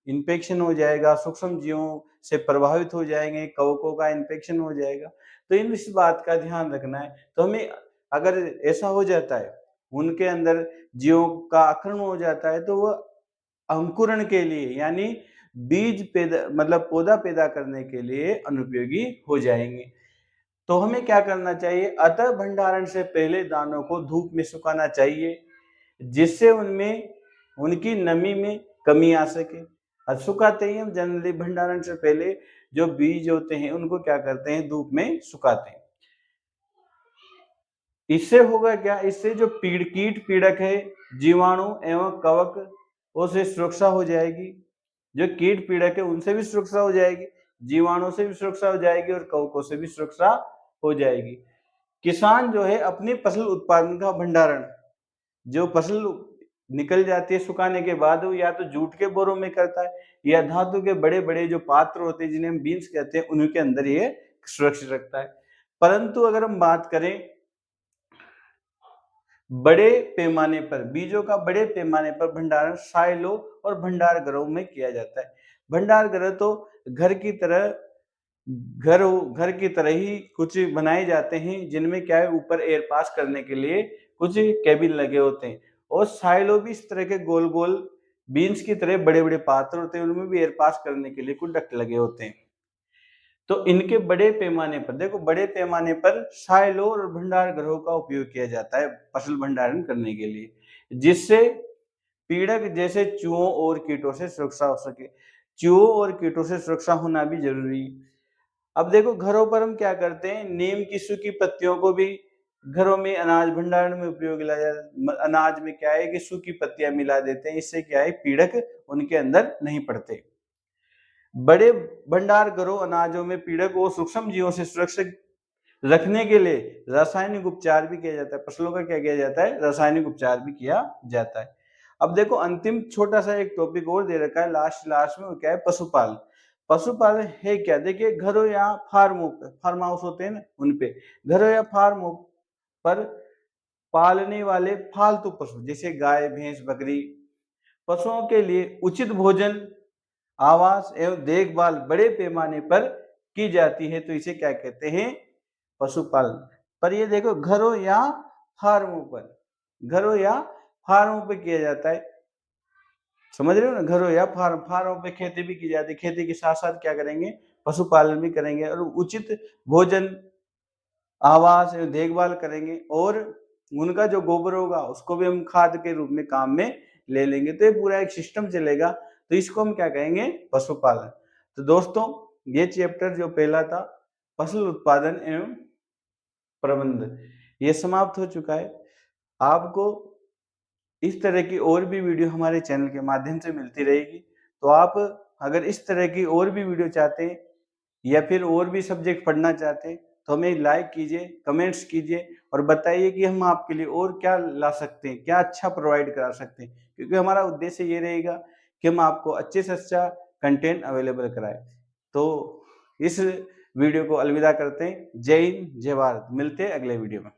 इन्फेक्शन हो जाएगा, सूक्ष्म जीवों से प्रभावित हो जाएंगे, कवकों का इन्फेक्शन हो जाएगा। तो इस बात का ध्यान रखना है। तो हमें अगर ऐसा हो जाता है, उनके अंदर जीवों का आक्रमण हो जाता है, तो वो अंकुरण के लिए यानी बीज पैदा मतलब पौधा पैदा करने के लिए अनुपयोगी हो जाएंगे। तो हमें क्या करना चाहिए, अतः भंडारण से पहले दानों को धूप में सुखाना चाहिए जिससे उनमें, उनकी नमी में कमी आ सके। और सुखाते ही हम जनरली भंडारण से पहले जो बीज होते हैं उनको क्या करते हैं, धूप में सुखाते हैं। इससे होगा क्या, इससे जो कीट पीड़क है, जीवाणु एवं कवक से सुरक्षा हो जाएगी। जो कीट पीड़क है उनसे भी सुरक्षा हो जाएगी, जीवाणु से भी सुरक्षा हो जाएगी और कवकों से भी सुरक्षा हो जाएगी। किसान जो है अपनी फसल उत्पादन का भंडारण, जो फसल निकल जाती है सुखाने के बाद, वो या तो जूट के बोरों में करता है या धातु के बड़े बड़े जो पात्र होते हैं जिन्हें हम बीन्स कहते हैं उनके अंदर ये सुरक्षित रखता है। परंतु अगर हम बात करें बड़े पैमाने पर, बीजों का बड़े पैमाने पर भंडारण साइलो और भंडार गृहों में किया जाता है। भंडार गृह तो घर की तरह, घर की तरह ही कुछ बनाए जाते हैं जिनमें क्या है, ऊपर एयर पास करने के लिए कुछ केबिन लगे होते हैं। और साइलो भी इस तरह के गोल गोल बीन्स की तरह बड़े बड़े पात्र होते हैं, उनमें भी एयर पास करने के लिए कुछ डक्ट लगे होते हैं। तो इनके बड़े पैमाने पर, देखो बड़े पैमाने पर साइलो और भंडार गृहों का उपयोग किया जाता है फसल भंडारण करने के लिए, जिससे पीड़क जैसे चूहों और कीटों से सुरक्षा हो सके। चूहों और कीटों से सुरक्षा होना भी जरूरी है। अब देखो घरों पर हम क्या करते हैं, नीम की सूखी पत्तियों को भी घरों में अनाज भंडारण में उपयोग लाया जाता है। अनाज में क्या है कि सूखी पत्तियां मिला देते हैं, इससे क्या है पीड़क उनके अंदर नहीं पड़ते। बड़े भंडार घरों अनाजों में पीड़क और सूक्ष्म जीवों से सुरक्षित रखने के लिए रासायनिक उपचार भी किया जाता है। फसलों का क्या किया जाता है? रासायनिक उपचार भी किया जाता है। अब देखो अंतिम छोटा सा एक टॉपिक और दे रखा है लास्ट में, वो क्या है? पशुपालन। पशुपालन है क्या? देखिए घरों या फार्मों पे, फार्म हाउस होते हैं ना उनपे, घरों या फार्मों पर पालने वाले फालतू पशु जैसे गाय, भैंस, बकरी, पशुओं के लिए उचित भोजन, आवास एवं देखभाल बड़े पैमाने पर की जाती है, तो इसे क्या कहते हैं? पशुपालन। पर ये देखो घरों या फार्मों पर, घरों या फार्मों पे किया जाता है। समझ रहे हो ना? घरों या फार्मों पे खेती भी की जाती है। खेती के साथ-साथ क्या करेंगे? पशुपालन भी करेंगे और उचित भोजन, आवास एवं देखभाल करेंगे और उनका जो गोबर होगा उसको भी हम खाद के रूप में काम में ले लेंगे। तो ये पूरा एक सिस्टम चलेगा। तो इसको हम क्या कहेंगे? पशुपालन। तो दोस्तों ये चैप्टर जो पहला था फसल उत्पादन एवं प्रबंधन, ये समाप्त हो चुका है। आपको इस तरह की और भी वीडियो हमारे चैनल के माध्यम से मिलती रहेगी। तो आप अगर इस तरह की और भी वीडियो चाहते हैं या फिर और भी सब्जेक्ट पढ़ना चाहते हैं तो हमें लाइक कीजिए, कमेंट्स कीजिए और बताइए कि हम आपके लिए और क्या ला सकते हैं, क्या अच्छा प्रोवाइड करा सकते हैं। क्योंकि हमारा उद्देश्य ये रहेगा कि हम आपको अच्छे से अच्छा कंटेंट अवेलेबल कराएँ। तो इस वीडियो को अलविदा करते हैं। जय हिंद, जय भारत। मिलते हैं अगले वीडियो में।